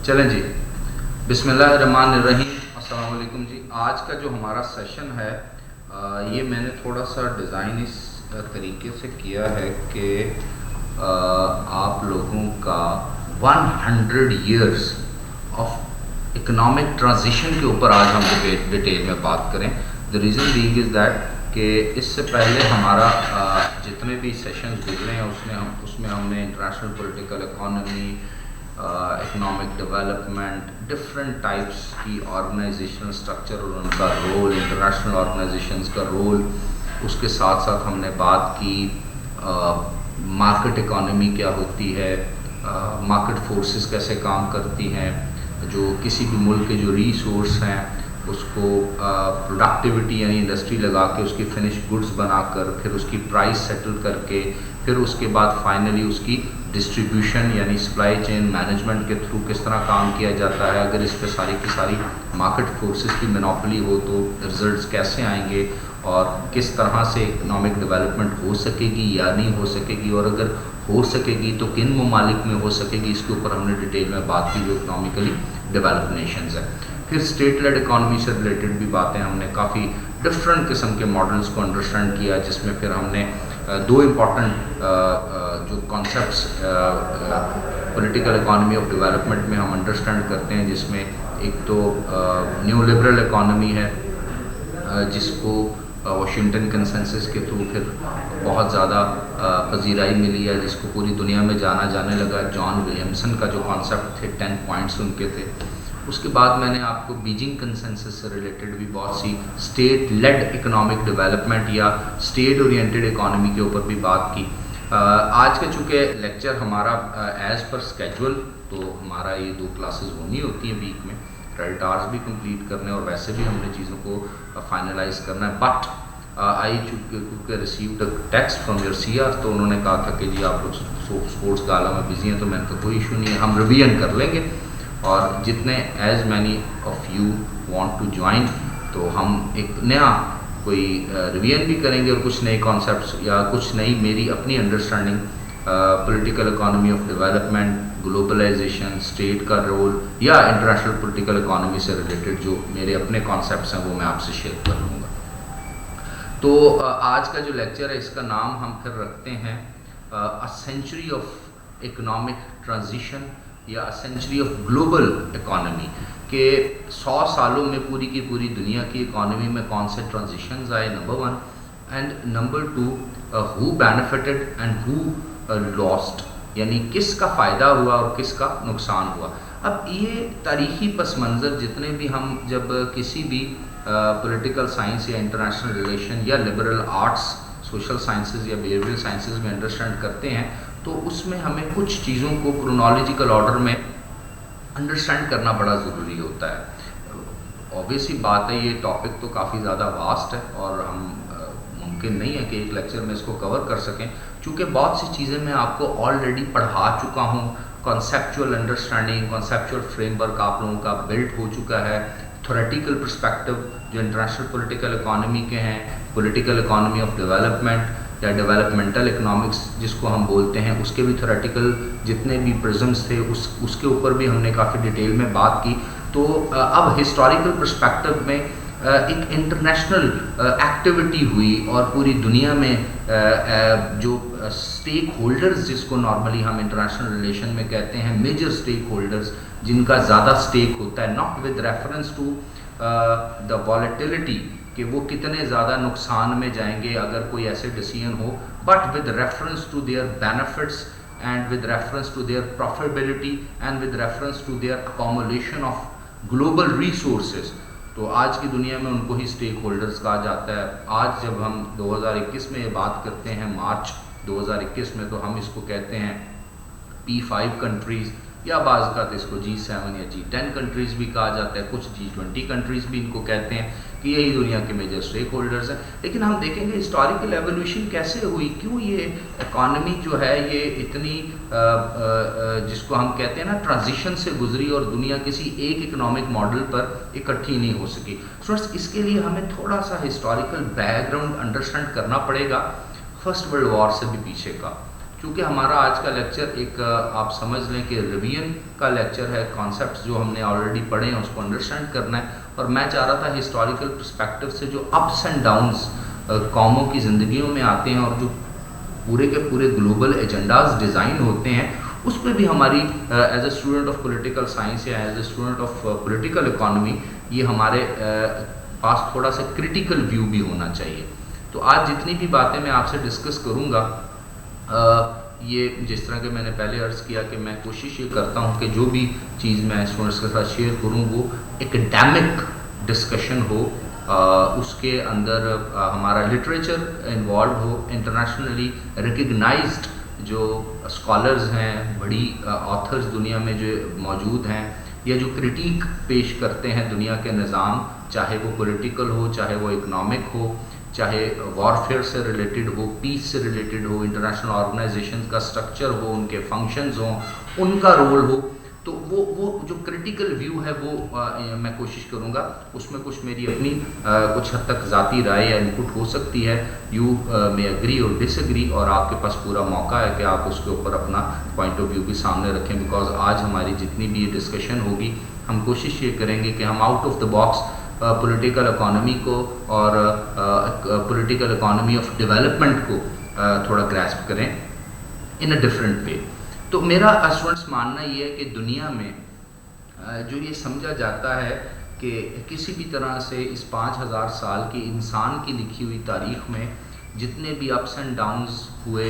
چلیں جی، بسم اللہ الرحمن الرحیم. السلام علیکم جی. آج کا جو ہمارا سیشن ہے یہ میں نے تھوڑا سا ڈیزائن اس طریقے سے کیا ہے کہ آپ لوگوں کا 100 ایئرس آف اکنامک ٹرانزیشن کے اوپر آج ہم ڈیٹیل میں بات کریں. The reason being is that کہ اس سے پہلے ہمارا جتنے بھی سیشنز گزرے ہیں اس میں ہم نے international political economy, economic development, different types کی آرگنائزیشنل اسٹرکچر اور ان کا رول، انٹرنیشنل آرگنائزیشنز کا رول، اس کے ساتھ ساتھ ہم نے بات کی مارکیٹ اکانومی کیا ہوتی ہے، مارکیٹ فورسز کیسے کام کرتی ہیں، جو کسی بھی ملک کے جو ریسورس ہیں اس کو پروڈکٹیوٹی یعنی انڈسٹری لگا کے اس کی فنش گڈز بنا کر پھر اس کی پرائس سیٹل کر کے پھر اس کے بعد فائنلی اس کی ڈسٹریبیوشن یعنی سپلائی چین مینجمنٹ کے تھرو کس طرح کام کیا جاتا ہے. اگر اس پہ ساری کی ساری مارکیٹ فورسز کی مونوپلی ہو تو رزلٹس کیسے آئیں گے اور کس طرح سے اکنامک ڈیولپمنٹ ہو سکے گی یا نہیں ہو سکے گی، اور اگر ہو سکے گی تو کن ممالک میں ہو سکے گی. اس کے اوپر ہم نے ڈیٹیل میں بات کی جو اکنامکلی ڈیولپ نیشنز ہیں. پھر اسٹیٹ لیڈ اکانومی سے ریلیٹڈ بھی باتیں ہم نے کافی ڈفرینٹ قسم کے ماڈلس کو انڈرسٹینڈ کیا، جس میں پھر ہم نے دو امپورٹنٹ جو concepts political economy of development میں ہم انڈرسٹینڈ کرتے ہیں، جس میں ایک تو نیو لبرل اکانومی ہے جس کو واشنگٹن کنسنسس کے تھرو پھر بہت زیادہ پذیرائی ملی ہے، جس کو پوری دنیا میں جانا جانے لگا. جان ولیمسن کا جو کانسیپٹ تھے 10 پوائنٹس ان کے تھے. اس کے بعد میں نے آپ کو بیجنگ کنسنسس سے ریلیٹڈ بھی بہت سی اسٹیٹ لیڈ اکنامک ڈیولپمنٹ یا اسٹیٹ اورینٹیڈ اکانومی کے اوپر بھی بات کی. آج کا چونکہ لیکچر ہمارا ایز پر اسکیجول تو ہمارا یہ 2 کلاسز ہونی ہوتی ہیں ویک میں، کریڈٹ آورس بھی کمپلیٹ کرنے اور ویسے بھی ہم نے چیزوں کو فائنلائز کرنا ہے. بٹ آئی کیونکہ received text from your C R, تو انہوں نے کہا تھا کہ جی آپ لوگ اسپورٹس کا عالم میں بزی ہیں، تو میں نے کہا کوئی ایشو نہیں ہے، ہم ریویژن کر لیں گے اور جتنے as many of you want to join تو ہم ایک نیا کوئی ریویژن بھی کریں گے اور کچھ نئے کانسیپٹس یا کچھ نئی میری اپنی understanding political economy of development, globalization, state کا رول یا انٹرنیشنل پولیٹیکل اکانومی سے ریلیٹڈ جو میرے اپنے کانسیپٹس ہیں وہ میں آپ سے شیئر کر لوں گا. تو آج کا جو لیکچر ہے اس کا نام ہم پھر رکھتے ہیں a century of economic transition یا سینچری آف گلوبل اکانومی، کہ 100 سالوں میں پوری کی پوری دنیا کی اکانومی میں کون سے ٹرانزیشنز آئے، number 1، and number 2 who benefited and who last, یعنی کس کا فائدہ ہوا اور کس کا نقصان ہوا. اب یہ تاریخی پس منظر جتنے بھی ہم جب کسی بھی پولیٹیکل سائنس یا انٹرنیشنل ریلیشن یا لبرل آرٹس، سوشل سائنسز یا بیہیویئرل سائنسز میں انڈرسٹینڈ کرتے ہیں تو اس میں ہمیں کچھ چیزوں کو کرونالوجیکل آرڈر میں انڈرسٹینڈ کرنا بڑا ضروری ہوتا ہے. اوبویسلی بات ہے یہ ٹاپک تو کافی زیادہ واسٹ ہے اور ہم ممکن نہیں ہے کہ ایک لیکچر میں اس کو کور کر سکیں، چونکہ بہت سی چیزیں میں آپ کو آلریڈی پڑھا چکا ہوں. Conceptual understanding, conceptual frame work آپ لوگوں کا بلڈ ہو چکا ہے. تھیوریٹیکل پرسپیکٹو جو انٹرنیشنل پولیٹیکل اکانومی کے ہیں، پولیٹیکل اکانومی آف ڈیولپمنٹ یا ڈیولپمنٹل اکنامکس جس کو ہم بولتے ہیں، اس کے بھی تھیوریٹیکل جتنے بھی پرزمس تھے اس کے اوپر بھی ہم نے کافی ڈیٹیل میں بات کی. تو اب ہسٹوریکل پرسپیکٹو میں ایک انٹرنیشنل ایکٹیویٹی ہوئی اور پوری دنیا میں جو اسٹیک ہولڈرز جس کو نارملی ہم انٹرنیشنل ریلیشن میں کہتے ہیں، میجر اسٹیک ہولڈرز جن کا زیادہ اسٹیک ہوتا ہے، not with reference to the volatility کہ وہ کتنے زیادہ نقصان میں جائیں گے اگر کوئی ایسے ڈیسیژن ہو، but with reference to their benefits and with reference to their profitability and with reference to their accumulation of global resources. تو آج کی دنیا میں ان کو ہی اسٹیک ہولڈرز کہا جاتا ہے. آج جب ہم 2021 میں یہ بات کرتے ہیں، مارچ 2021 میں، تو ہم اس کو کہتے ہیں P5 کنٹریز یا بعض اوقات اس کو G7 یا G10 کنٹریز بھی کہا جاتا ہے، کچھ G20 کنٹریز بھی ان کو کہتے ہیں کہ یہی دنیا کے میجر اسٹیک ہولڈرز ہیں. لیکن ہم دیکھیں گے ہسٹوریکل ایولیوشن کیسے ہوئی، کیوں یہ اکانومی جو ہے یہ اتنی جس کو ہم کہتے ہیں نا ٹرانزیشن سے گزری اور دنیا کسی ایک اکنامک ماڈل پر اکٹھی نہیں ہو سکی. اسٹوڈنٹس اس کے لیے ہمیں تھوڑا سا ہسٹوریکل بیک گراؤنڈ انڈرسٹینڈ کرنا پڑے گا فرسٹ ورلڈ وار سے بھی پیچھے کا، چونکہ ہمارا آج کا لیکچر ایک آپ سمجھ لیں کہ ریویژن کا لیکچر ہے، کانسیپٹس جو ہم نے آلریڈی پڑھے ہیں اس کو انڈرسٹینڈ کرنا ہے، اور میں چاہ رہا تھا ہسٹوریکل پرسپیکٹو سے جو اپس اینڈ ڈاؤنس قوموں کی زندگیوں میں آتے ہیں اور جو پورے کے پورے گلوبل ایجنڈاز ڈیزائن ہوتے ہیں، اس پہ بھی ہماری as a student of political science یا as a student of political economy یہ ہمارے پاس تھوڑا سا کریٹیکل ویو بھی ہونا چاہیے۔ تو آج جتنی بھی باتیں میں آپ سے ڈسکس کروں گا، یہ جس طرح کہ میں نے پہلے عرض کیا کہ میں کوشش یہ کرتا ہوں کہ جو بھی چیز میں اسٹوڈنٹس کے ساتھ شیئر کروں وہ اکیڈیمک ڈسکشن ہو، اس کے اندر ہمارا لٹریچر انوالوڈ ہو، انٹرنیشنلی ریکگنائزڈ جو اسکالرز ہیں، بڑی آتھرز دنیا میں جو موجود ہیں یا جو کرٹیک پیش کرتے ہیں دنیا کے نظام، چاہے وہ پولیٹیکل ہو، چاہے وہ اکنامک ہو، چاہے وارفیئر سے ریلیٹڈ ہو، پیس سے ریلیٹڈ ہو، انٹرنیشنل آرگنائزیشن کا سٹرکچر ہو، ان کے فنکشنز ہوں، ان کا رول ہو، تو وہ جو کرٹیکل ویو ہے وہ میں کوشش کروں گا، اس میں کچھ میری اپنی کچھ حد تک ذاتی رائے یا انپٹ ہو سکتی ہے، یو میں اگری اور ڈس اگری، اور آپ کے پاس پورا موقع ہے کہ آپ اس کے اوپر اپنا پوائنٹ آف ویو بھی سامنے رکھیں، بیکاز آج ہماری جتنی بھی یہ ڈسکشن ہوگی ہم کوشش یہ کریں گے کہ ہم out of the box political economy کو اور پولیٹیکل اکانومی آف ڈیولپمنٹ کو تھوڑا گراسپ کریں ان اے ڈفرینٹ وے۔ تو میرا اسٹوڈنٹس ماننا یہ ہے کہ دنیا میں جو یہ سمجھا جاتا ہے کہ کسی بھی طرح سے اس 5000 سال کی انسان کی لکھی ہوئی تاریخ میں جتنے بھی اپس اینڈ ڈاؤنز ہوئے،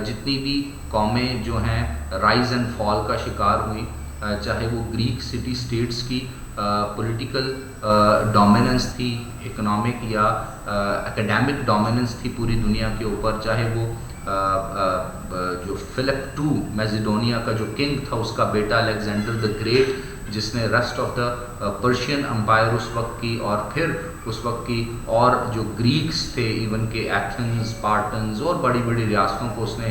جتنی بھی قومیں جو ہیں رائز اینڈ فال کا شکار ہوئی، چاہے وہ گریک سٹی سٹیٹس کی پولیٹیکل ڈومیننس تھی، اکنامک یا اکیڈیمک ڈومیننس تھی پوری دنیا کے اوپر، چاہے وہ جو فلپ II میزیڈونیا کا جو کنگ تھا اس کا بیٹا الیگزینڈر دا گریٹ، جس نے rest of the Persian empire اس وقت کی، اور پھر اس وقت کی اور جو گریکس تھے، ایون کہ ایتھنز، اسپارٹنز اور بڑی بڑی ریاستوں کو اس نے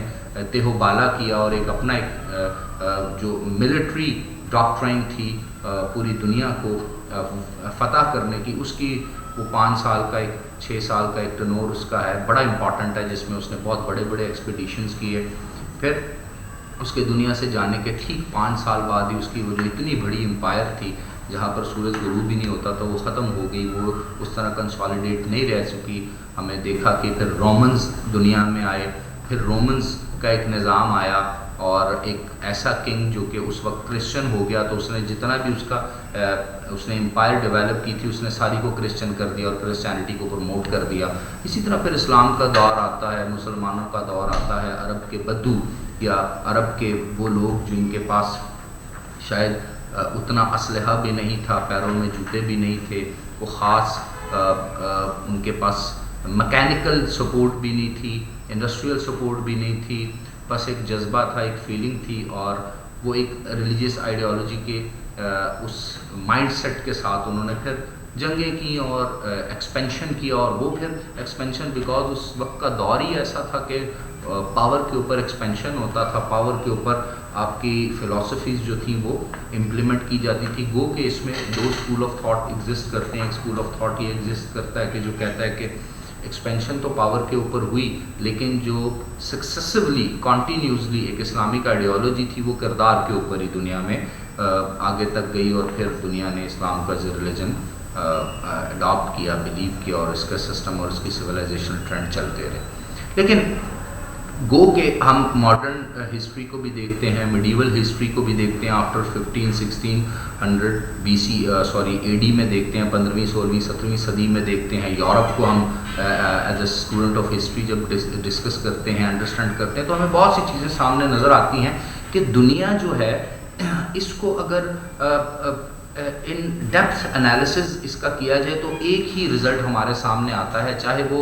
تہو بالا کیا، اور ایک اپنا ایک جو ملٹری ڈاکٹرائن تھی پوری دنیا کو فتح کرنے کی، اس کی وہ 5 سال کا 6 سال کا ایک ٹنور اس کا ہے، بڑا امپورٹنٹ ہے، جس میں اس نے بہت بڑے بڑے ایکسپیڈیشنز کیے۔ پھر اس کے دنیا سے جانے کے ٹھیک 5 سال بعد ہی اس کی وہ جو اتنی بڑی امپائر تھی جہاں پر سورج غروب بھی نہیں ہوتا تھا وہ ختم ہو گئی، وہ اس طرح کنسالیڈیٹ نہیں رہ چکی۔ ہمیں دیکھا کہ پھر رومنز دنیا میں آئے، پھر رومنز کا ایک نظام آیا، اور ایک ایسا کنگ جو کہ اس وقت کرسچن ہو گیا، تو اس نے جتنا بھی اس نے امپائر ڈیولپ کی تھی اس نے ساری کو کرسچن کر دیا اور کرسچینٹی کو پروموٹ کر دیا۔ اسی طرح پھر اسلام کا دور آتا ہے، مسلمانوں کا دور آتا ہے، عرب کے بدو یا عرب کے وہ لوگ جن کے پاس شاید اتنا اسلحہ بھی نہیں تھا، پیروں میں جوتے بھی نہیں تھے، وہ خاص ان کے پاس مکینیکل سپورٹ بھی نہیں تھی، انڈسٹریل سپورٹ بھی نہیں تھی، بس ایک جذبہ تھا، ایک فیلنگ تھی، اور وہ ایک ریلیجیس آئیڈیالوجی کے اس مائنڈ سیٹ کے ساتھ انہوں نے پھر جنگیں کی اور ایکسپینشن کیا، اور وہ پھر ایکسپینشن بیکاز اس وقت کا دور ہی ایسا تھا کہ پاور کے اوپر ایکسپینشن ہوتا تھا، پاور کے اوپر آپ کی فلاسفیز جو تھیں وہ امپلیمنٹ کی جاتی تھی۔ گو کہ اس میں 2 اسکول آف تھاٹ ایگزسٹ کرتے ہیں، ایک اسکول آف تھاٹ یہ ایگزسٹ کرتا ہے کہ جو کہتا ہے کہ ایکسپینشن تو پاور کے اوپر ہوئی، لیکن جو سکسیسولی کنٹینیوسلی ایک اسلامک آئیڈیالوجی تھی وہ کردار کے اوپر ہی دنیا میں آگے تک گئی، اور پھر دنیا نے اسلام کا ریلیجن اڈاپٹ کیا، بلیو کیا، اور اس کا سسٹم اور اس کی سویلائزیشن ٹرینڈ چلتے رہے۔ لیکن گو کہ ہم ماڈرن ہسٹری کو بھی دیکھتے ہیں، میڈیول ہسٹری کو بھی دیکھتے ہیں، آفٹر 1500-1600 AD میں دیکھتے ہیں، 15ویں 16ویں 17ویں صدی میں دیکھتے ہیں، یورپ کو ہم as a student of history جب ڈسکس کرتے ہیں، انڈرسٹینڈ کرتے ہیں، تو ہمیں بہت سی چیزیں سامنے نظر آتی ہیں کہ دنیا جو ہے اس کو اگر ان ڈیپتھ انالیسز اس کا کیا جائے تو ایک ہی رزلٹ ہمارے سامنے آتا ہے، چاہے وہ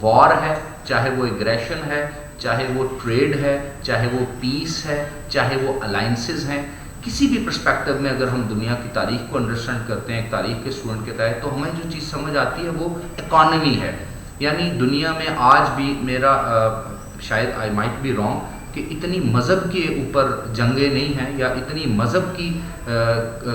وار ہے، چاہے وہ ایگریشن ہے، چاہے وہ ٹریڈ ہے، چاہے وہ پیس ہے، چاہے وہ الائنسز ہیں۔ کسی بھی پرسپیکٹو میں اگر ہم دنیا کی تاریخ کو انڈرسٹینڈ کرتے ہیں ایک تاریخ کے اسٹوڈنٹ کے تحت، تو ہمیں جو چیز سمجھ آتی ہے وہ اکانومی ہے۔ یعنی دنیا میں آج بھی میرا شاید آئی مائٹ بی رانگ کہ اتنی مذہب کے اوپر جنگیں نہیں ہیں یا اتنی مذہب کی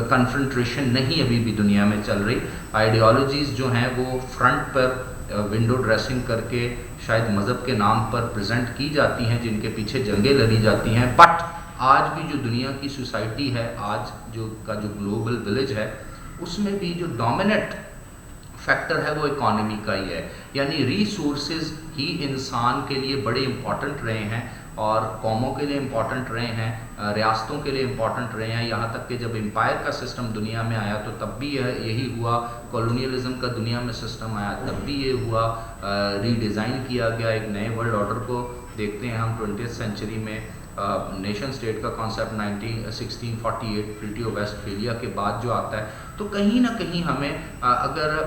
کنفرنٹریشن نہیں ابھی بھی دنیا میں چل رہی۔ آئیڈیالوجیز جو ہیں وہ فرنٹ پر ونڈو ڈریسنگ کر کے شاید مذہب کے نام پر پریزنٹ کی جاتی ہیں، جن کے پیچھے جنگیں لڑی جاتی ہیں، بٹ آج بھی جو دنیا کی سوسائٹی ہے، آج جو گلوبل ولیج ہے، اس میں بھی جو ڈومیننٹ فیکٹر ہے وہ اکانومی کا ہی ہے، یعنی ریسورسز ہی انسان کے لیے بڑے امپورٹنٹ رہے ہیں اور قوموں کے لیے امپورٹنٹ رہے ہیں، ریاستوں کے لیے امپورٹنٹ رہے ہیں، یہاں تک کہ جب امپائر کا سسٹم دنیا میں آیا تو تب بھی یہی ہوا، کالونیلزم کا دنیا میں سسٹم آیا تب بھی یہ ہوا، ری ڈیزائن کیا گیا، ایک نئے ورلڈ آرڈر کو دیکھتے ہیں ہم 20th سینچری میں، نیشن اسٹیٹ کا کانسیپٹ 1648 ٹریٹی آف ویسٹفیلیا کے بعد جو آتا ہے، تو کہیں نہ کہیں ہمیں اگر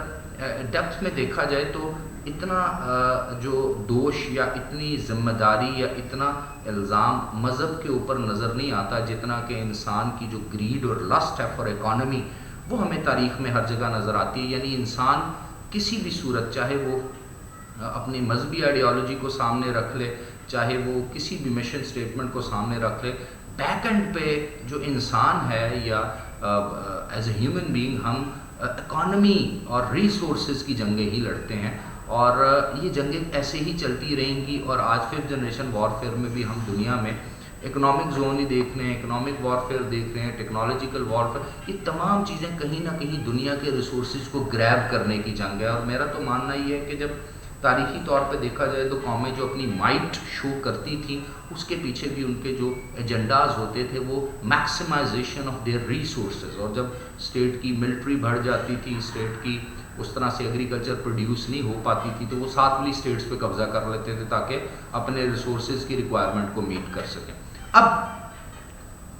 ڈیپتھ میں دیکھا جائے تو اتنا جو دوش یا اتنی ذمہ داری یا اتنا الزام مذہب کے اوپر نظر نہیں آتا جتنا کہ انسان کی جو گریڈ اور لسٹ ہے فار اکانومی، وہ ہمیں تاریخ میں ہر جگہ نظر آتی ہے، یعنی انسان کسی بھی صورت، چاہے وہ اپنی مذہبی آئیڈیالوجی کو سامنے رکھ لے، چاہے وہ کسی بھی مشن سٹیٹمنٹ کو سامنے رکھ لے، بیک اینڈ پہ جو انسان ہے یا ایز اے ہیومن بینگ ہم اکانومی اور ریسورسز کی جنگیں ہی لڑتے ہیں، اور یہ جنگیں ایسے ہی چلتی رہیں گی، اور آج 5th جنریشن وارفیئر میں بھی ہم دنیا میں اکنامک زون ہی دیکھ رہے ہیں، اکنامک وارفیئر دیکھ رہے ہیں، ٹیکنالوجیکل وارفیئر، یہ تمام چیزیں کہیں نہ کہیں دنیا کے ریسورسز کو گریب کرنے کی جنگ ہے، اور میرا تو ماننا یہ ہے کہ جب تاریخی طور پہ دیکھا جائے تو قومیں جو اپنی مائٹ شو کرتی تھیں، اس کے پیچھے بھی ان کے جو ایجنڈاز ہوتے تھے وہ میکسیمائزیشن آف دیئر ریسورسز، اور جب اسٹیٹ کی ملٹری بڑھ جاتی تھی، اسٹیٹ کی اس طرح سے ایگریکلچر پروڈیوس نہیں ہو پاتی تھی، تو وہ ساتھ والی اسٹیٹس پہ قبضہ کر لیتے تھے تاکہ اپنے ریسورسز کی ریکوائرمنٹ کو میٹ کر سکیں۔ اب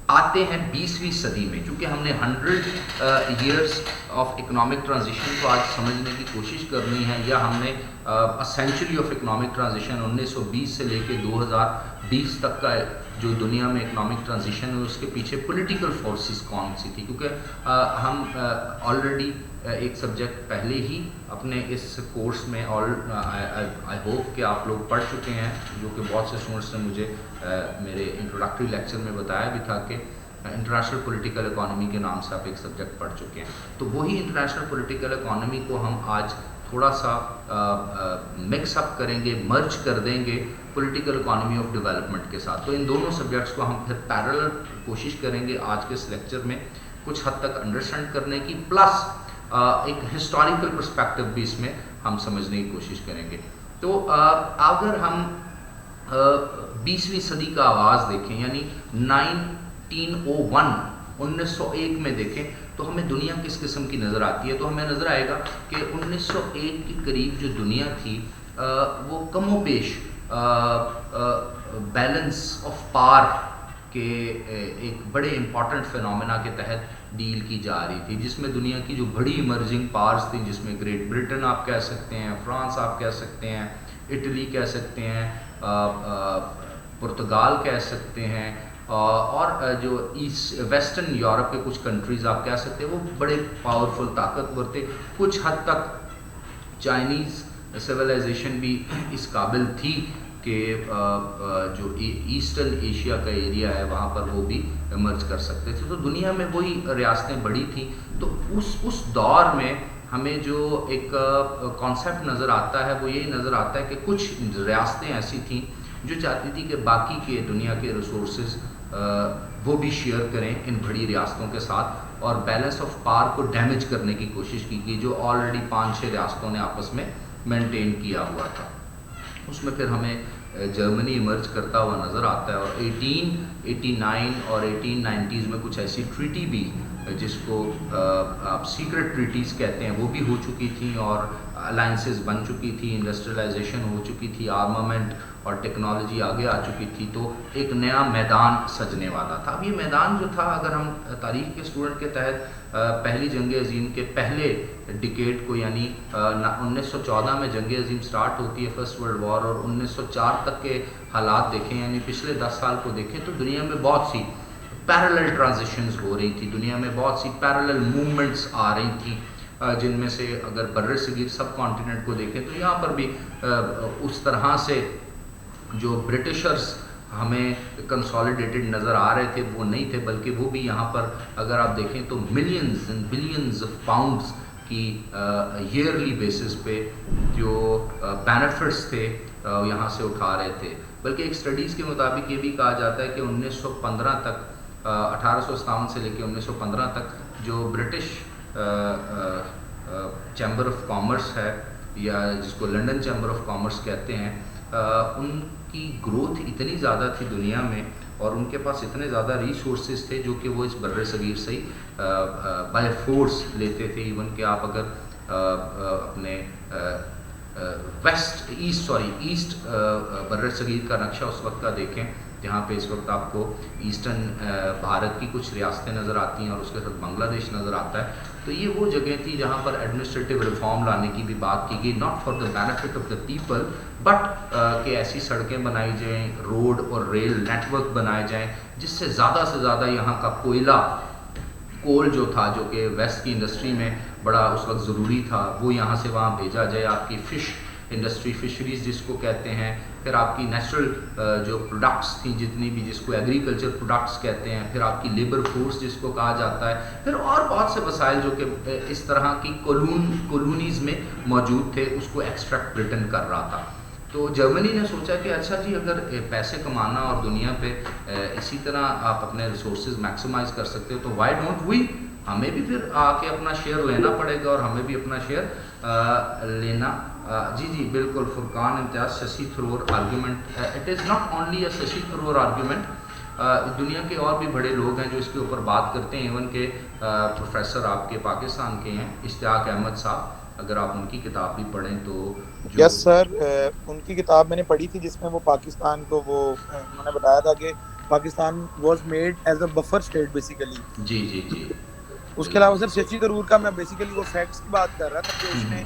آتے ہیں 20ویں صدی میں، چونکہ ہم نے 100 ایئرس آف اکنامک ٹرانزیشن کو آج سمجھنے کی کوشش کرنی ہے، یا ہم نے سینچری آف اکنامک ٹرانزیشن 1920 سے لے کے 2020 تک کا جو دنیا میں اکنامک ٹرانزیشن ہے اس کے پیچھے پولیٹیکل فورسز کون سی تھی، کیونکہ ہم آلریڈی ایک سبجیکٹ پہلے ہی اپنے اس کورس میں آئی ہوپ کہ آپ لوگ پڑھ چکے ہیں، جو کہ بہت سے اسٹوڈنٹس نے مجھے میرے انٹروڈکٹری لیکچر میں بتایا بھی تھا کہ انٹرنیشنل پولیٹیکل اکانومی کے نام سے آپ ایک سبجیکٹ پڑھ چکے ہیں، تو وہی انٹرنیشنل پولیٹیکل اکانومی کو ہم آج تھوڑا سا مکس اپ کریں گے، مرج کر دیں گے پولیٹیکل اکانومی آف ڈیولپمنٹ کے ساتھ، تو ان دونوں سبجیکٹس کو ہم پھر پیرلل کوشش کریں گے آج کے اس لیکچر میں کچھ حد تک انڈرسٹینڈ کرنے کی، پلس ایک ہسٹوریکل پرسپیکٹو بھی اس میں ہم سمجھنے کی کوشش کریں گے۔ تو اگر ہم 20ویں صدی کا آغاز دیکھیں، یعنی 1901 میں دیکھیں تو ہمیں دنیا کس قسم کی نظر آتی ہے، تو ہمیں نظر آئے گا کہ 1901 کے قریب جو دنیا تھی وہ کم و بیش بیلنس آف پاور کے ایک بڑے امپورٹنٹ فینومینا کے تحت ڈیل کی جا رہی تھی، جس میں دنیا کی جو بڑی ایمرجنگ پاورز تھیں، جس میں گریٹ برٹن آپ کہہ سکتے ہیں، فرانس آپ کہہ سکتے ہیں، اٹلی کہہ سکتے ہیں، پرتگال کہہ سکتے ہیں، اور جو ویسٹرن یورپ کے کچھ کنٹریز آپ کہہ سکتے ہیں، وہ بڑے پاورفل طاقتور تھے، کچھ حد تک چائنیز سویلائزیشن بھی اس قابل تھی کہ جو ایسٹرن ایشیا کا ایریا ہے وہاں پر وہ بھی ایمرج کر سکتے تھے، تو دنیا میں وہی ریاستیں بڑی تھیں، تو اس دور میں ہمیں جو ایک کانسیپٹ نظر آتا ہے وہ یہی نظر آتا ہے کہ کچھ ریاستیں ایسی تھیں جو چاہتی تھی کہ باقی کے دنیا کے ریسورسز وہ بھی شیئر کریں ان بڑی ریاستوں کے ساتھ، اور بیلنس آف پاور کو ڈیمیج کرنے کی کوشش کی گئی جو آلریڈی 5-6 ریاستوں نے آپس میں مینٹین کیا ہوا تھا۔ اس میں پھر ہمیں جرمنی ایمرج کرتا ہوا نظر آتا ہے، اور 1889 اور 1890s میں کچھ ایسی ٹریٹی بھی جس کو آپ سیکرٹ ٹریٹیز کہتے ہیں وہ بھی ہو چکی تھیں، اور الائنسز بن چکی تھی، انڈسٹریلائزیشن ہو چکی تھی، آرمامنٹ اور ٹیکنالوجی آگے آ چکی تھی، تو ایک نیا میدان سجنے والا تھا۔ اب یہ میدان جو تھا، اگر ہم تاریخ کے اسٹوڈنٹ کے تحت پہلی جنگ عظیم کے پہلے ڈیکیڈ کو، یعنی 1914 میں جنگ عظیم سٹارٹ ہوتی ہے فرسٹ ورلڈ وار، اور 1904 تک کے حالات دیکھیں، یعنی پچھلے 10 سال کو دیکھیں، تو دنیا میں بہت سی پیرلل ٹرانزیشنز ہو رہی تھی، دنیا میں بہت سی پیرلل موومنٹس آ رہی تھیں، جن میں سے اگر بر صغیر سب کانٹیننٹ کو دیکھیں تو یہاں پر بھی اس طرح سے جو برٹشرز ہمیں کنسالیڈیٹڈ نظر آ رہے تھے وہ نہیں تھے، بلکہ وہ بھی یہاں پر اگر آپ دیکھیں تو millions and billions of pounds کی ایئرلی بیسس پہ جو بینیفٹس تھے یہاں سے اٹھا رہے تھے. بلکہ ایک اسٹڈیز کے مطابق یہ بھی کہا جاتا ہے کہ 1915 تک 1857 سے لے کے 1915 تک جو برٹش چیمبر آف کامرس ہے یا جس کو لنڈن چیمبر آف کامرس کہتے ہیں, ان کی گروتھ اتنی زیادہ تھی دنیا میں اور ان کے پاس اتنے زیادہ ریسورسز تھے جو کہ وہ اس بر صغیر سے ہی بائی فورس لیتے تھے. ایون کہ آپ اگر اپنے ایسٹ بر صغیر کا نقشہ اس وقت کا دیکھیں جہاں پہ اس وقت آپ کو ایسٹرن بھارت کی کچھ ریاستیں نظر آتی ہیں اور اس کے ساتھ بنگلہ دیش نظر آتا ہے, تو یہ وہ جگہ تھی جہاں پر ایڈمنسٹریٹو ریفارم لانے کی بھی بات کی گئی, not for the benefit of the people but کہ ایسی سڑکیں بنائی جائیں, روڈ اور ریل نیٹ ورک بنائے جائیں جس سے زیادہ یہاں کا کول جو تھا جو کہ ویسٹ کی انڈسٹری میں بڑا اس وقت ضروری تھا وہ یہاں سے وہاں بھیجا جائے. آپ کی فش انڈسٹری, فشریز جس کو کہتے ہیں, پھر آپ کی نیچرل جو پروڈکٹس تھیں جتنی بھی جس کو ایگریکلچر پروڈکٹس کہتے ہیں, پھر آپ کی لیبر فورس جس کو کہا جاتا ہے, پھر اور بہت سے وسائل جو کہ اس طرح کی کالونیز میں موجود تھے اس کو ایکسٹریکٹ برٹن کر رہا تھا. تو جرمنی نے سوچا کہ اچھا جی اگر پیسے کمانا اور دنیا پہ اسی طرح آپ اپنے ریسورسز میکسیمائز کر سکتے ہو تو وائی ڈونٹ وی, ہمیں بھی پھر آ کے اپنا شیئر لینا پڑے گا اور ہمیں بھی اپنا شیئر لینا. جی بالکل فرقان امتیاز, Shashi Tharoor argument, it is not only a Shashi Tharoor argument, دنیا کے اور بھی بڑے لوگ ہیں جو اس کے اوپر بات کرتے ہیں. ایون کہ پروفیسر آپ کے پاکستان کے ہیں اشتیاق احمد صاحب, اگر آپ ان کی کتاب بھی پڑھیں تو یس سر, ان کی کتاب میں نے پڑھی تھی جس میں وہ پاکستان کو وہ انہوں نے بتایا تھا کہ Pakistan was made as a buffer state basically. جی اس کے علاوہ سر ششی تھرور کا میں بیسیکلی وہ فیکٹس کی بات کر رہا تھا کہ اس نے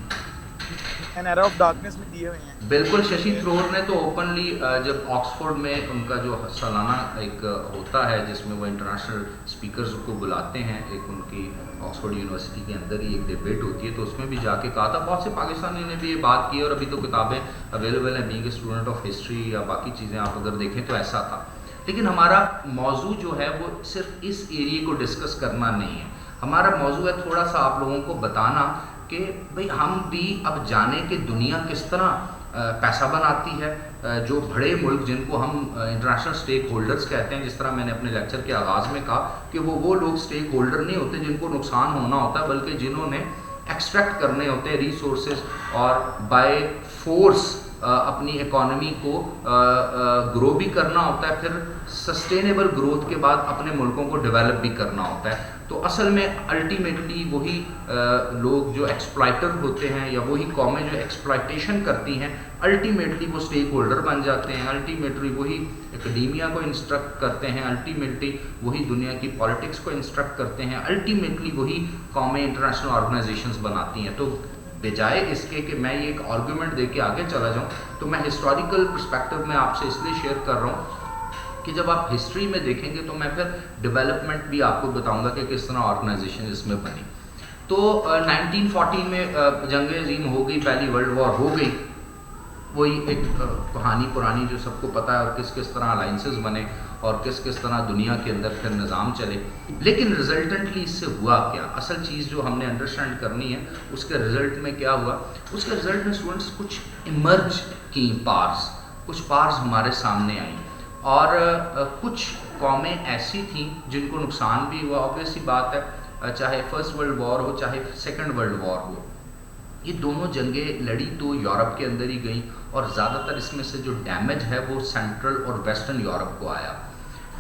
این ایرا آف ڈارکنیس میں دیے ہوئے ہیں. بالکل, ششی تھرور نے تو اوپنلی جب آکسفورڈ میں ان کا جو سالانہ ایک ہوتا ہے جس میں وہ انٹرنیشنل اسپیکرز کو بلاتے ہیں, ایک ان کی آکسفورڈ یونیورسٹی کے اندر ہی ایک ڈیبیٹ ہوتی ہے, تو اس میں بھی جا کے کہا تھا. بہت سے پاکستانی نے بھی یہ بات کی اور ابھی تو کتابیں اویلیبل ہیں, being a student of history یا باقی چیزیں آپ اگر دیکھیں تو ایسا تھا. لیکن ہمارا موضوع جو ہے وہ صرف اس ایریے کو ڈسکس کرنا نہیں ہے, ہمارا موضوع ہے تھوڑا سا آپ لوگوں کو بتانا کہ بھئی ہم بھی اب جانیں کہ دنیا کس طرح پیسہ بناتی ہے. جو بڑے ملک جن کو ہم انٹرنیشنل سٹیک ہولڈرز کہتے ہیں, جس طرح میں نے اپنے لیکچر کے آغاز میں کہا کہ وہ لوگ سٹیک ہولڈر نہیں ہوتے جن کو نقصان ہونا ہوتا ہے, بلکہ جنہوں نے ایکسٹریکٹ کرنے ہوتے ہیں ریسورسز اور بائی فورس اپنی اکانومی کو گرو بھی کرنا ہوتا ہے, پھر سسٹینیبل گروتھ کے بعد اپنے ملکوں کو ڈیولپ بھی کرنا ہوتا ہے. تو اصل میں الٹیمیٹلی وہی لوگ جو ایکسپلائٹر ہوتے ہیں یا وہی قومیں جو ایکسپلائٹیشن کرتی ہیں الٹیمیٹلی وہ اسٹیک ہولڈر بن جاتے ہیں, الٹیمیٹلی وہی اکیڈیمیا کو انسٹرکٹ کرتے ہیں, الٹیمیٹلی وہی دنیا کی پالیٹکس کو انسٹرکٹ کرتے ہیں, الٹیمیٹلی وہی قومیں انٹرنیشنل آرگنائزیشنز بناتی ہیں. تو بجائے اس کے کہ میں یہ ایک آرگومنٹ دے کے آگے چلا جاؤں تو میں ہسٹوریکل پرسپیکٹو میں آپ سے اس لیے شیئر کر رہا ہوں کہ جب آپ ہسٹری میں دیکھیں گے تو میں پھر ڈیولپمنٹ بھی آپ کو بتاؤں گا کہ کس طرح آرگنائزیشن اس میں بنی. تو 1914 میں جنگ عظیم ہو گئی, پہلی ورلڈ وار ہو گئی, وہی ایک کہانی پرانی جو سب کو پتہ ہے, اور کس طرح الائنسز بنے اور کس طرح دنیا کے اندر پھر نظام چلے. لیکن ریزلٹنٹلی اس سے ہوا کیا, اصل چیز جو ہم نے انڈرسٹینڈ کرنی ہے اس کے رزلٹ میں کیا ہوا. اس کے رزلٹ میں اسٹوڈنٹس کچھ ایمرج کی کچھ پارز ہمارے سامنے آئیں, اور کچھ قومیں ایسی تھیں جن کو نقصان بھی ہوا. آبویس سی بات ہے, چاہے فرسٹ ورلڈ وار ہو چاہے سیکنڈ ورلڈ وار ہو, یہ دونوں جنگیں لڑی تو یورپ کے اندر ہی گئیں, اور زیادہ تر اس میں سے جو ڈیمیج ہے وہ سینٹرل اور ویسٹرن یورپ کو آیا.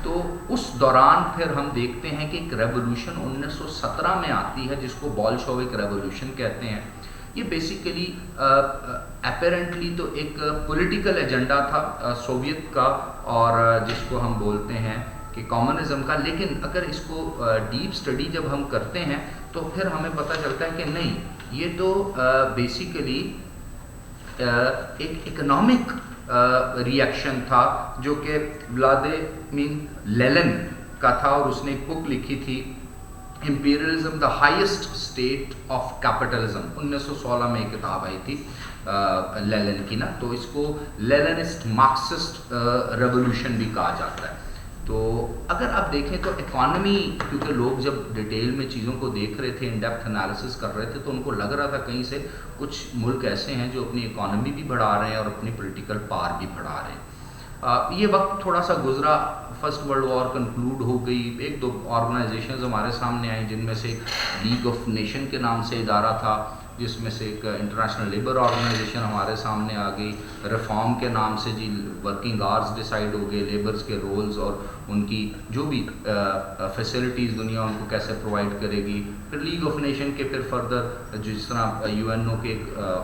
تو اس دوران پھر ہم دیکھتے ہیں کہ ایک ریولوشن 1917 میں آتی ہے جس کو بولشوک ریولوشن کہتے ہیں. یہ بیسیکلی اپیرنٹلی تو ایک پولیٹیکل ایجنڈا تھا سوویت کا, اور جس کو ہم بولتے ہیں کہ کامونزم کا. لیکن اگر اس کو ڈیپ اسٹڈی جب ہم کرتے ہیں تو پھر ہمیں پتہ چلتا ہے کہ نہیں, یہ تو بیسیکلی ایک اکنامک ریئیکشن تھا جو کہ ولادیمیر لینن کا تھا, اور اس نے ایک بک لکھی تھی imperialism the highest state of capitalism. 1916 میں ایک کتاب آئی تھی لینن کی نا, تو اس کو لیننسٹ مارکسسٹ ریولوشن بھی کہا جاتا ہے. تو اگر آپ دیکھیں تو اکانومی، کیونکہ لوگ جب ڈیٹیل میں چیزوں کو دیکھ رہے تھے، ان ڈیپتھ انالیسس کر رہے تھے، تو ان کو لگ رہا تھا کہیں سے کچھ ملک ایسے ہیں جو اپنی اکانومی بھی بڑھا رہے ہیں اور اپنی پولیٹیکل پاور بھی بڑھا رہے ہیں۔ یہ وقت تھوڑا سا گزرا، فرسٹ ورلڈ وار کنکلوڈ ہو گئی، ایک دو آرگنائزیشنز ہمارے سامنے آئیں جن میں سے لیگ آف نیشن کے نام سے ادارہ تھا، جس میں سے ایک انٹرنیشنل لیبر آرگنائزیشن ہمارے سامنے آ گئی، ریفارم کے نام سے جی ورکنگ آورز ڈیسائیڈ ہو گئے، لیبرز کے رولز اور ان کی جو بھی فیسلٹیز دنیا ان کو کیسے پرووائڈ کرے گی۔ پھر لیگ آف نیشن کے پھر فردر جس طرح یو این او کے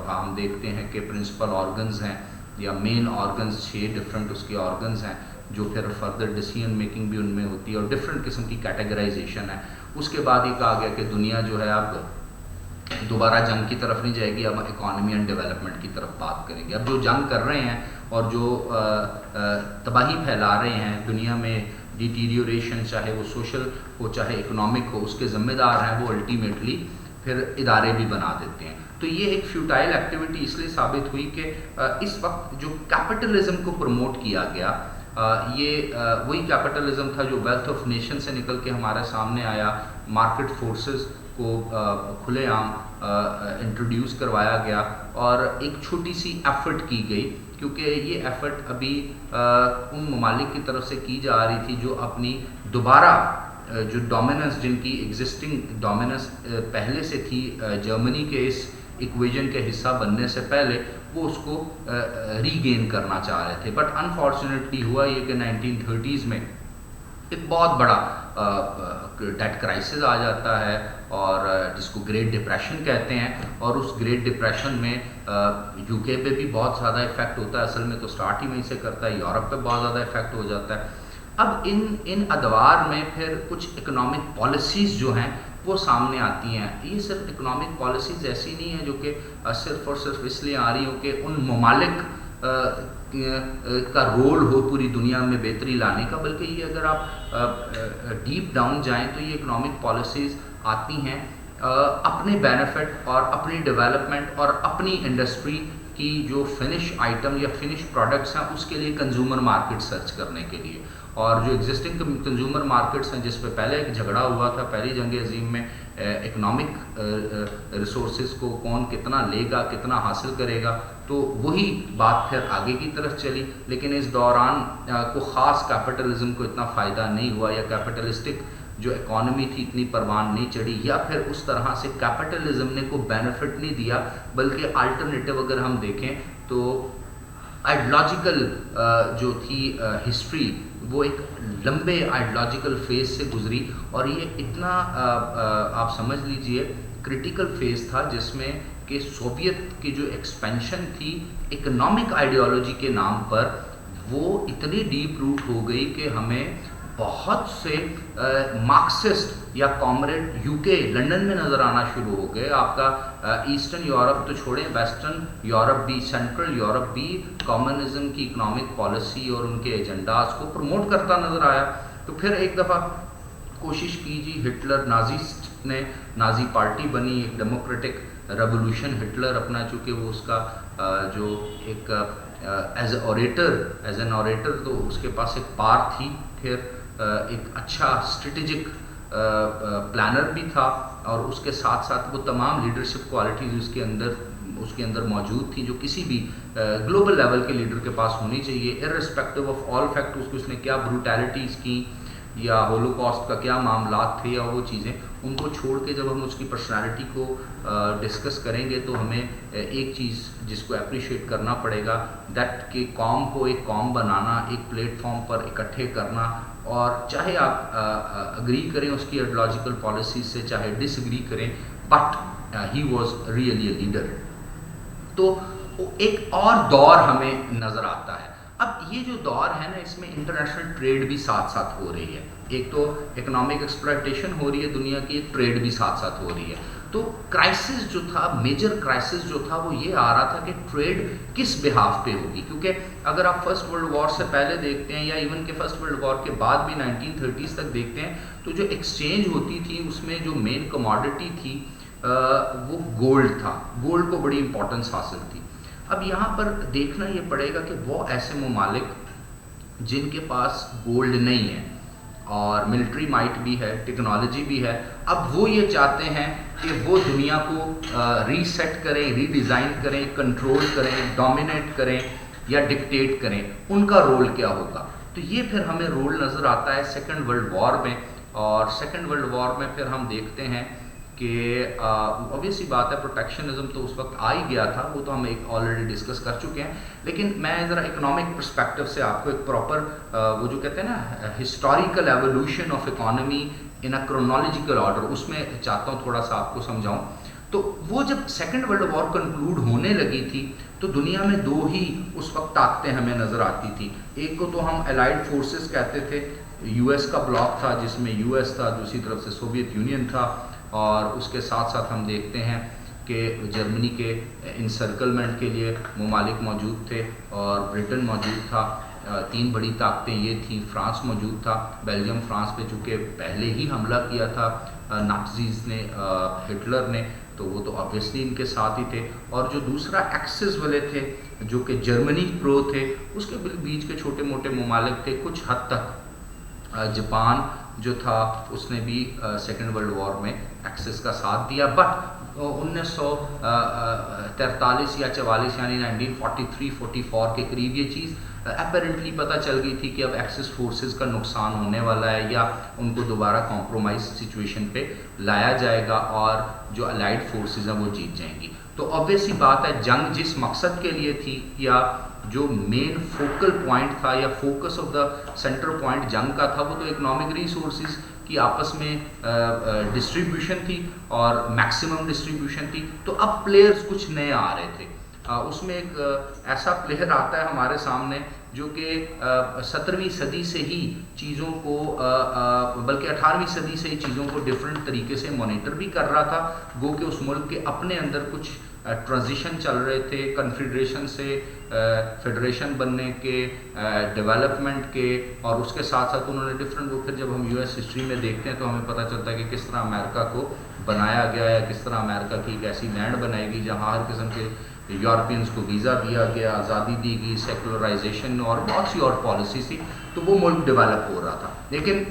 ہم دیکھتے ہیں کہ پرنسپل آرگنز ہیں یا مین آرگنز 6 ڈفرینٹ اس کے آرگنز ہیں، جو پھر فردر ڈیسیژن میکنگ بھی ان میں ہوتی ہے اور ڈفرینٹ قسم کی کیٹیگرائزیشن ہے۔ اس کے بعد یہ کہا گیا کہ دنیا جو ہے اب دوبارہ جنگ کی طرف نہیں جائے گی، اب اکانومی اینڈ ڈیولپمنٹ کی طرف بات کریں گے۔ اب جو جنگ کر رہے ہیں اور جو تباہی پھیلا رہے ہیں دنیا میں، ڈیٹیریوریشن چاہے وہ سوشل ہو چاہے اکنامک ہو، اس کے ذمہ دار ہیں وہ الٹیمیٹلی پھر ادارے بھی بنا دیتے ہیں۔ تو یہ ایک فیوٹائل ایکٹیویٹی اس لیے ثابت ہوئی کہ اس وقت جو کیپٹلزم کو پروموٹ کیا گیا، یہ وہی کیپٹلزم تھا جو ویلتھ آف نیشن سے نکل کے ہمارے سامنے آیا، مارکیٹ فورسز کو کھلے عام انٹروڈیوس کروایا گیا اور ایک چھوٹی سی ایفرٹ کی گئی، کیونکہ یہ ایفرٹ ابھی ان ممالک کی طرف سے کی جا رہی تھی جو اپنی دوبارہ جو ڈومیننس، جن کی ایگزسٹنگ ڈومیننس پہلے سے تھی جرمنی کے اس ایکویژن کے حصہ بننے سے پہلے، وہ اس کو ری گین کرنا چاہ رہے تھے۔ بٹ انفارچونیٹلی ہوا یہ کہ 1930s میں ایک بہت بڑا ڈیٹ کرائسس آ جاتا ہے، اور جس کو گریٹ ڈپریشن کہتے ہیں، اور اس گریٹ ڈپریشن میں یو کے پہ بھی بہت زیادہ افیکٹ ہوتا ہے، اصل میں تو سٹارٹ ہی وہیں سے کرتا ہے، یورپ پہ بہت زیادہ افیکٹ ہو جاتا ہے۔ اب ان ادوار میں پھر کچھ اکنامک پالیسیز جو ہیں وہ سامنے آتی ہیں۔ یہ صرف اکنامک پالیسیز ایسی نہیں ہیں جو کہ صرف اور صرف اس لیے آ رہی ہوں کہ ان ممالک کا رول ہو پوری دنیا میں بہتری لانے کا، بلکہ یہ اگر آپ ڈیپ ڈاؤن جائیں تو یہ اکنامک پالیسیز آتی ہیں اپنے بینیفٹ اور اپنی ڈیولپمنٹ اور اپنی انڈسٹری کی جو فنش آئٹم یا فنش پروڈکٹس ہیں اس کے لیے کنزیومر مارکیٹ سرچ کرنے کے لیے، اور جو ایگزسٹنگ کنزیومر مارکیٹس ہیں جس پہ پہلے ایک جھگڑا ہوا تھا پہلی جنگ عظیم میں، اکنامک ریسورسز کو کون کتنا لے گا، کتنا حاصل کرے گا، تو وہی بات پھر آگے کی طرف چلی۔ لیکن اس دوران کو خاص کیپٹلزم کو اتنا فائدہ نہیں ہوا، یا کیپٹلسٹک جو اکانومی تھی اتنی پروان نہیں چڑھی، یا پھر اس طرح سے کیپٹلزم نے کوئی بینیفٹ نہیں دیا، بلکہ الٹرنیٹیو اگر ہم دیکھیں تو آئیڈیالوجیکل جو تھی ہسٹری وہ ایک لمبے آئیڈیالوجیکل فیز سے گزری، اور یہ اتنا آپ سمجھ لیجئے کرٹیکل فیز تھا جس میں کہ سوویت کی جو ایکسپینشن تھی اکنامک آئیڈیالوجی کے نام پر، وہ اتنی ڈیپ روٹ ہو گئی کہ ہمیں بہت سے مارکسسٹ یا کامریڈ یو کے لنڈن میں نظر آنا شروع ہو گئے۔ آپ کا ایسٹرن یورپ تو چھوڑیں، ویسٹرن یورپ بھی، سینٹرل یورپ بھی کمیونزم کی اکنامک پالیسی اور ان کے ایجنڈاز کو پروموٹ کرتا نظر آیا۔ تو پھر ایک دفعہ کوشش کی جی، ہٹلر نازسٹ نے نازی پارٹی بنی، ایک ڈیموکریٹک ریولوشن ہٹلر اپنا، چونکہ وہ اس کا جو ایک ایز این اوریٹر تو اس کے پاس ایک پار تھی، پھر ایک اچھا اسٹریٹجک پلانر بھی تھا، اور اس کے ساتھ ساتھ وہ تمام لیڈرشپ کوالٹیز اس کے اندر موجود تھیں جو کسی بھی گلوبل لیول کے لیڈر کے پاس ہونی چاہیے، ارسپیکٹو آف آل فیکٹرز، اس نے کیا بروٹیلٹیز کی یا ہولوکاسٹ کا کیا معاملات تھے، اور وہ چیزیں ان کو چھوڑ کے جب ہم اس کی پرسنالٹی کو ڈسکس کریں گے تو ہمیں ایک چیز جس کو اپریشیٹ کرنا پڑے گا، دیٹ کہ قوم کو ایک قوم بنانا، ایک پلیٹ فارم پر اکٹھے کرنا، اور چاہے آپ اگری کریں اس کی آئیڈیالوجیکل پالیسیز سے، چاہے ڈس اگری کریں، but he was really a leader. تو ایک اور دور ہمیں نظر آتا ہے۔ اب یہ جو دور ہے نا، اس میں انٹرنیشنل ٹریڈ بھی ساتھ ساتھ ہو رہی ہے، ایک تو اکنامک ایکسپلائٹیشن ہو رہی ہے دنیا کی، ایک ٹریڈ بھی ساتھ ساتھ ہو رہی ہے۔ تو کرائسس جو تھا، میجر کرائسس جو تھا وہ یہ آ رہا تھا کہ ٹریڈ کس بہاف پہ ہوگی، کیونکہ اگر آپ فرسٹ ورلڈ وار سے پہلے دیکھتے ہیں یا ایون کہ فرسٹ ورلڈ وار کے بعد بھی 1930s تک دیکھتے ہیں، تو جو ایکسچینج ہوتی تھی اس میں جو مین کموڈٹی تھی وہ گولڈ تھا، گولڈ کو بڑی امپورٹنس حاصل تھی۔ اب یہاں پر دیکھنا یہ پڑے گا کہ وہ ایسے ممالک جن کے پاس گولڈ نہیں ہے، اور ملٹری مائٹ بھی ہے، ٹیکنالوجی بھی ہے. اب وہ یہ چاہتے ہیں کہ وہ دنیا کو ری سیٹ کریں، ری ڈیزائن کریں، کنٹرول کریں، ڈومینیٹ کریں یا ڈکٹیٹ کریں. ان کا رول کیا ہوگا؟ تو یہ پھر ہمیں رول نظر آتا ہے سیکنڈ ورلڈ وار میں. اور سیکنڈ ورلڈ وار میں پھر ہم دیکھتے ہیں کہ obvious سی بات ہے پروٹیکشنزم تو اس وقت آ ہی گیا تھا، وہ تو ہم ایک آلریڈی ڈسکس کر چکے ہیں. لیکن میں ذرا اکنامک پرسپیکٹو سے آپ کو ایک پراپر وہ جو کہتے ہیں نا historical evolution of economy in a chronological order, اس میں چاہتا ہوں تھوڑا سا آپ کو سمجھاؤں. تو وہ جب سیکنڈ ورلڈ وار کنکلوڈ ہونے لگی تھی تو دنیا میں دو ہی اس وقت طاقتیں ہمیں نظر آتی تھی. ایک کو تو ہم الائڈ فورسز کہتے تھے، یو ایس کا بلاک تھا جس میں یو ایس تھا، دوسری طرف سے سوویت یونین تھا، اور اس کے ساتھ ساتھ ہم دیکھتے ہیں کہ جرمنی کے انسرکلمنٹ کے لیے ممالک موجود تھے اور برٹن موجود تھا. تین بڑی طاقتیں یہ تھیں. فرانس موجود تھا، بیلجیم فرانس پہ چونکہ پہلے ہی حملہ کیا تھا نازیز نے، ہٹلر نے، تو وہ تو آبویسلی ان کے ساتھ ہی تھے. اور جو دوسرا ایکسس والے تھے جو کہ جرمنی پرو تھے، اس کے بیچ کے چھوٹے موٹے ممالک تھے. کچھ حد تک جاپان جو تھا اس نے بھی سیکنڈ ورلڈ وار میں ایکسس کا ساتھ دیا. بٹ 1943 یا 44 یعنی 1943-44 کے قریب یہ چیز اپیرنٹلی پتہ چل گئی تھی کہ اب ایکسس فورسز کا نقصان ہونے والا ہے یا ان کو دوبارہ کمپرومائز سچویشن پہ لایا جائے گا اور جو الائڈ فورسز ہیں وہ جیت جائیں گی. تو obvious سی بات ہے جنگ جس مقصد کے لیے تھی یا جو مین فوکل پوائنٹ تھا یا focus of the centre point جنگ کا تھا، وہ تو اکنامک ریسورسز کی آپس میں ڈسٹریبیوشن تھی اور میکسیمم ڈسٹریبیوشن تھی. تو اب پلیئرز کچھ نئے آ رہے تھے. اس میں ایک ایسا پلیئر آتا ہے ہمارے سامنے جو کہ 17ویں صدی سے ہی چیزوں کو بلکہ 18ویں صدی سے ہی چیزوں کو ڈفرینٹ طریقے سے مانیٹر بھی کر رہا تھا. گو کہ اس ملک کے اپنے اندر کچھ ٹرانزیشن چل رہے تھے کنفیڈریشن سے فیڈریشن بننے کے، ڈیولپمنٹ کے، اور اس کے ساتھ ساتھ انہوں نے ڈفرینٹ. وہ پھر جب ہم یو ایس ہسٹری میں دیکھتے ہیں تو ہمیں پتہ چلتا ہے کہ کس طرح امریکہ کو بنایا گیا ہے، کس طرح امریکہ کی ایک ایسی لینڈ بنائی گئی جہاں ہر قسم کے یورپینز کو ویزا دیا گیا، آزادی دی گئی، سیکولرائزیشن اور بہت سی اور پالیسیز تھی. تو وہ ملک ڈیولپ ہو رہا تھا. لیکن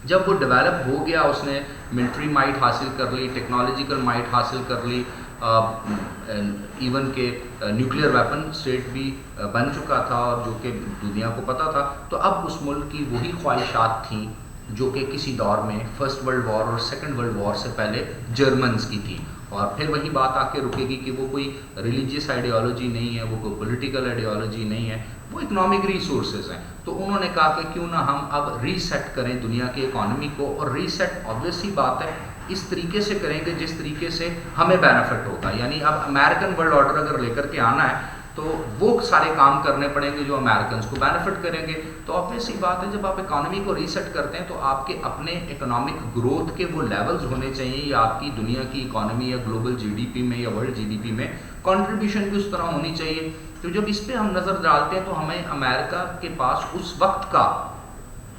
جب وہ ڈیولپ ہو گیا، اس نے ملٹری مائٹ حاصل کر لی، ٹیکنالوجیکل مائٹ حاصل کر لی، ایون کہ نیوکلیئر ویپن اسٹیٹ بھی بن چکا تھا اور جو کہ دنیا کو پتہ تھا. تو اب اس ملک کی وہی خواہشات تھیں جو کہ کسی دور میں فرسٹ ورلڈ وار اور سیکنڈ ورلڈ وار سے پہلے جرمنز کی تھی. اور پھر وہی بات آ کے رکے گی کہ وہ کوئی ریلیجیس آئیڈیالوجی نہیں ہے، وہ کوئی پولیٹیکل آئیڈیالوجی نہیں ہے، وہ اکنامک ریسورسز ہیں. تو انہوں نے کہا کہ کیوں نہ ہم اب ری سیٹ کریں دنیا کی اکانومی کو، اور ری سیٹ obvious ہی بات ہے اس طریقے سے کریں گے جس طریقے سے ہمیں بینیفٹ ہوگا. یعنی اب امریکن ورلڈ آرڈر اگر لے کر کے آنا ہے تو وہ سارے کام کرنے پڑیں گے جو امریکنز کو بینیفٹ کریں گے. تو obvious سی بات ہے جب آپ اکانومی کو ریسیٹ کرتے ہیں تو آپ کے اپنے اکنامک گروتھ کے وہ لیولز ہونے چاہیے یا آپ کی دنیا کی اکانومی یا گلوبل جی ڈی پی میں یا ورلڈ جی ڈی پی میں کنٹریبیوشن بھی اس طرح ہونی چاہیے. تو جب اس پہ ہم نظر ڈالتے ہیں تو ہمیں امریکہ کے پاس اس وقت کا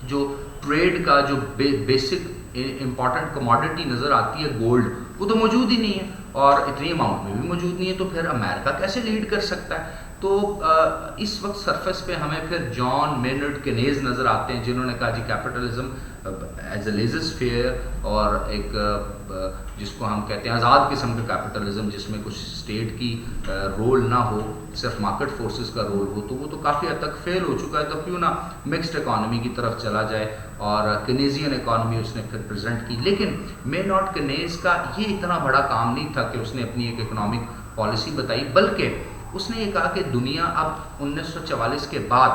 جو ٹریڈ کا جو بیسک امپورٹنٹ کموڈٹی نظر آتی ہے گولڈ، وہ تو موجود ہی نہیں ہے اور اتنی اماؤنٹ میں بھی موجود نہیں ہے. تو پھر امریکہ کیسے لیڈ کر سکتا ہے؟ تو اس وقت سرفیس پہ ہمیں پھر جان مینرڈ کینیز نظر آتے ہیں جنہوں نے کہا جی capitalism as a laissez faire اور ایک جس کو ہم کہتے ہیں آزاد قسم کا کیپٹلزم جس میں کچھ اسٹیٹ کی رول نہ ہو، صرف مارکیٹ فورسز کا رول ہو، تو وہ تو کافی حد تک فیل ہو چکا ہے. تو کیوں نہ مکسڈ اکانومی کی طرف چلا جائے، اور کینیزین اکانومی اس نے پھر پریزنٹ کی. لیکن مینارڈ کینیز کا یہ اتنا بڑا کام نہیں تھا کہ اس نے اپنی ایک اکنامک پالیسی بتائی، بلکہ اس نے یہ کہا کہ دنیا اب 1944 کے بعد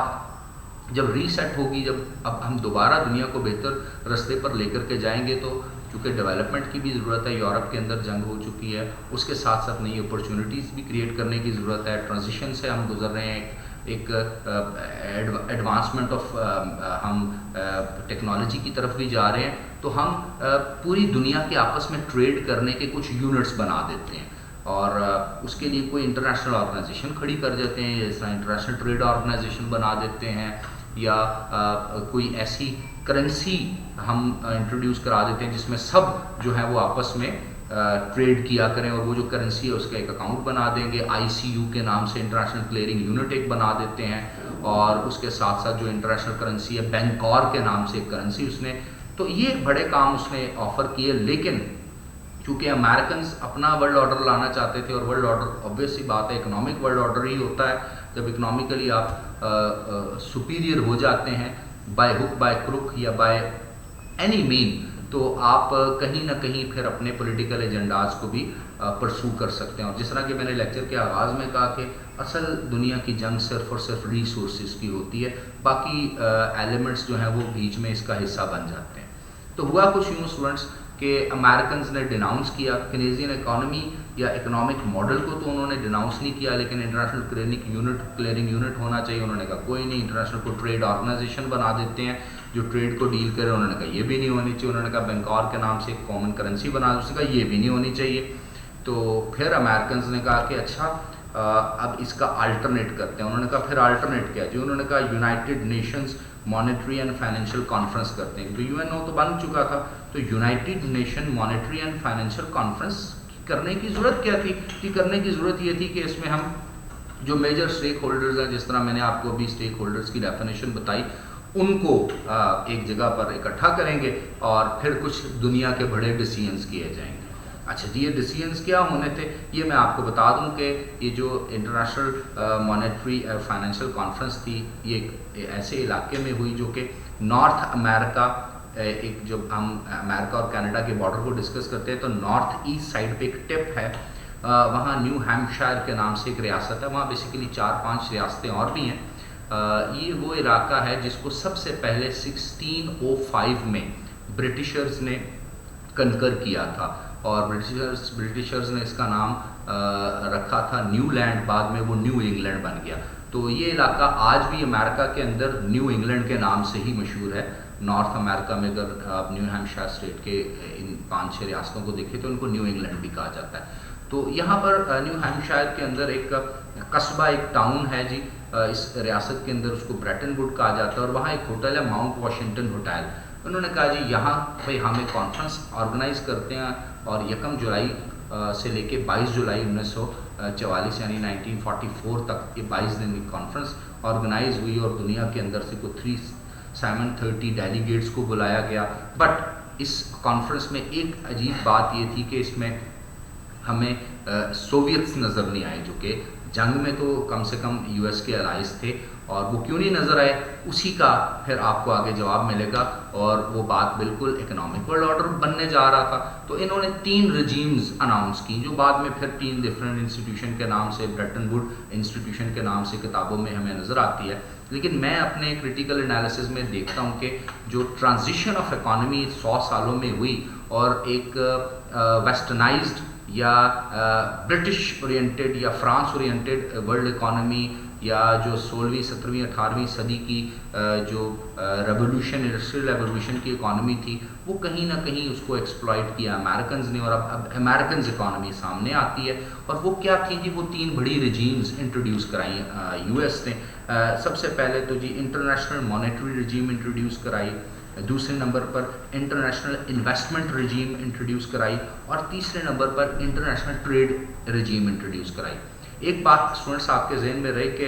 جب ری سیٹ ہوگی، جب اب ہم دوبارہ دنیا کو بہتر رستے پر لے کر کے جائیں گے، تو چونکہ ڈیولپمنٹ کی بھی ضرورت ہے، یورپ کے اندر جنگ ہو چکی ہے، اس کے ساتھ ساتھ نئی اپرچونیٹیز بھی کریٹ کرنے کی ضرورت ہے. ٹرانزیشن سے ہم گزر رہے ہیں، ایک ایڈوانسمنٹ آف ہم ٹیکنالوجی کی طرف بھی جا رہے ہیں. تو ہم پوری دنیا کے آپس میں ٹریڈ کرنے کے کچھ یونٹس بنا دیتے ہیں اور اس کے لیے کوئی انٹرنیشنل آرگنائزیشن کھڑی کر دیتے ہیں، جس طرح انٹرنیشنل ٹریڈ آرگنائزیشن بنا دیتے ہیں، یا کوئی ایسی کرنسی ہم انٹروڈیوس کرا دیتے ہیں جس میں سب جو ہیں وہ آپس میں ٹریڈ کیا کریں، اور وہ جو کرنسی ہے اس کا ایک اکاؤنٹ بنا دیں گے. ICU کے نام سے انٹرنیشنل کلیئرنگ یونٹ ایک بنا دیتے ہیں، اور اس کے ساتھ ساتھ جو انٹرنیشنل کرنسی ہے بینکور کے نام سے ایک کرنسی اس نے, تو یہ بڑے کام اس نے آفر کیے. لیکن چونکہ امریکنز اپنا ورلڈ آرڈر لانا چاہتے تھے, اور ورلڈ آرڈر obvious سی بات ہے اکنامک ورلڈ آرڈر ہی ہوتا ہے جب اکنامکلی آپ سپیریئر ہو جاتے ہیں بائی ہک بائی کروک یا بائی اینی مین, تو آپ کہیں نہ کہیں پھر اپنے پولیٹیکل ایجنڈاز کو بھی پرسو کر سکتے ہیں. اور جس طرح کہ میں نے لیکچر کے آغاز میں کہا کہ اصل دنیا کی جنگ صرف اور صرف ریسورسز کی ہوتی ہے, باقی ایلیمنٹس جو ہیں وہ بیچ میں اس کا حصہ بن جاتے ہیں. تو ہوا کچھ یوں اسٹوڈنٹس کہ امریکنز نے ڈیناؤنس کیا کینیزین اکانومی یا اکنامک ماڈل کو, تو انہوں نے ڈیناؤنس نہیں کیا, لیکن انٹرنیشنل کلیئرنگ یونٹ ہونا چاہیے. انہوں نے کہا کوئی نہیں, انٹرنیشنل کو ٹریڈ آرگنائزیشن بنا دیتے ہیں جو ٹریڈ کو ڈیل کرے. انہوں نے کہا یہ بھی نہیں ہونی چاہیے. انہوں نے کہا بینکور کے نام سے ایک کامن کرنسی بنا دو, اس نے کہا یہ بھی نہیں ہونی چاہیے. تو پھر امریکنز نے کہا کہ اچھا اب اس کا الٹرنیٹ کرتے ہیں. انہوں نے کہا پھر الٹرنیٹ کیا جی, انہوں نے کہا United nations monetary and financial conference کرتے ہیں. تو یو این او تو بن چکا تھا, تو United nation monetary and financial conference کرنے کی ضرورت کیا تھی؟ کہ کرنے کی ضرورت یہ تھی کہ اس میں ہم جو میجر اسٹیک ہولڈرز ہیں, جس طرح میں نے آپ کو ابھی اسٹیک ہولڈرز کی ڈیفینیشن بتائی, ان کو ایک جگہ پر اکٹھا کریں گے اور پھر کچھ دنیا کے بڑے ڈیسیژنز کیے جائیں گے. اچھا جی, یہ ڈیسیژنز کیا ہونے تھے یہ میں آپ کو بتا دوں کہ یہ جو انٹرنیشنل مانیٹری اور فائنینشیل کانفرنس تھی, یہ ایسے علاقے میں ہوئی جو کہ نارتھ امریکہ, ایک جب ہم امریکہ اور کینیڈا کے بارڈر کو ڈسکس کرتے ہیں تو نارتھ ایسٹ سائڈ پہ ایک ٹپ ہے, وہاں نیو ہیمپشائر کے نام سے ایک ریاست ہے, وہاں بیسیکلی 4-5 ریاستیں اور بھی ہیں. یہ وہ علاقہ ہے جس کو سب سے پہلے 1605 میں برٹشرز نے کنکر کیا تھا, اور برٹشرز نے اس کا نام رکھا تھا نیو لینڈ, بعد میں وہ نیو انگلینڈ بن گیا. تو یہ علاقہ آج بھی امریکہ کے اندر نیو انگلینڈ کے نام سے ہی مشہور ہے. نارتھ امریکہ میں اگر آپ نیو ہیمپشائر اسٹیٹ کے ان 5-6 ریاستوں کو دیکھیں تو ان کو نیو انگلینڈ بھی کہا جاتا ہے. تو یہاں پر نیو ہیمپشائر کے اندر ایک قصبہ, ایک ٹاؤن ہے جی, اس ریاست کے اندر اس کو بریٹن ووڈ کہا جاتا ہے, اور وہاں ایک ہوٹل ہے ماؤنٹ واشنگٹن ہوٹل. انہوں نے کہا جی یہاں بھائی ہم ایک کانفرنس آرگنائز کرتے ہیں, اور 1 جولائی سے لے کے 22 جولائی 1944 یعنی 1944 تک یہ 22 دن کی کانفرنس آرگنائز ہوئی, اور دنیا کے اندر سے کوئی 330 ڈیلیگیٹس کو بلایا گیا. بٹ اس کانفرنس میں ایک عجیب بات یہ تھی کہ اس میں ہمیں سوویتس نظر نہیں آئے, جو کہ جنگ میں تو کم سے کم یو ایس کے الائز تھے, اور وہ کیوں نہیں نظر آئے اسی کا پھر آپ کو آگے جواب ملے گا. اور وہ بات بالکل اکنامک ورلڈ آرڈر بننے جا رہا تھا. تو انہوں نے 3 رجیمز اناؤنس کی, جو بعد میں پھر 3 ڈفرینٹ انسٹیٹیوشن کے نام سے, برٹن ووڈ انسٹیٹیوشن کے نام سے کتابوں میں ہمیں نظر آتی ہے. لیکن میں اپنے کرٹیکل انالیسز میں دیکھتا ہوں کہ جو ٹرانزیشن آف اکانومی 100 سالوں میں ہوئی, اور ایک ویسٹرنائزڈ یا برٹش اورینٹڈ یا فرانس اورینٹڈ ورلڈ اکانومی, یا جو 16ویں 17ویں 18ویں صدی کی جو ریولیوشن, انڈسٹریل ریولیوشن کی اکانومی تھی, وہ کہیں نہ کہیں اس کو ایکسپلائٹ کیا امریکنز نے, اور اب امریکنز اکانومی سامنے آتی ہے. اور وہ کیا تھیں جی, وہ 3 بڑی رجیمز انٹروڈیوس کرائی یو ایس نے. سب سے پہلے تو جی انٹرنیشنل مانیٹری رجیم انٹروڈیوس کرائی, دوسرے نمبر پر انٹرنیشنل انویسٹمنٹ رجیم انٹروڈیوس کرائی, اور تیسرے نمبر پر انٹرنیشنل ٹریڈ رجیم انٹروڈیوس کرائی. ایک بات اسٹوڈنٹس آپ کے ذہن میں رہے کہ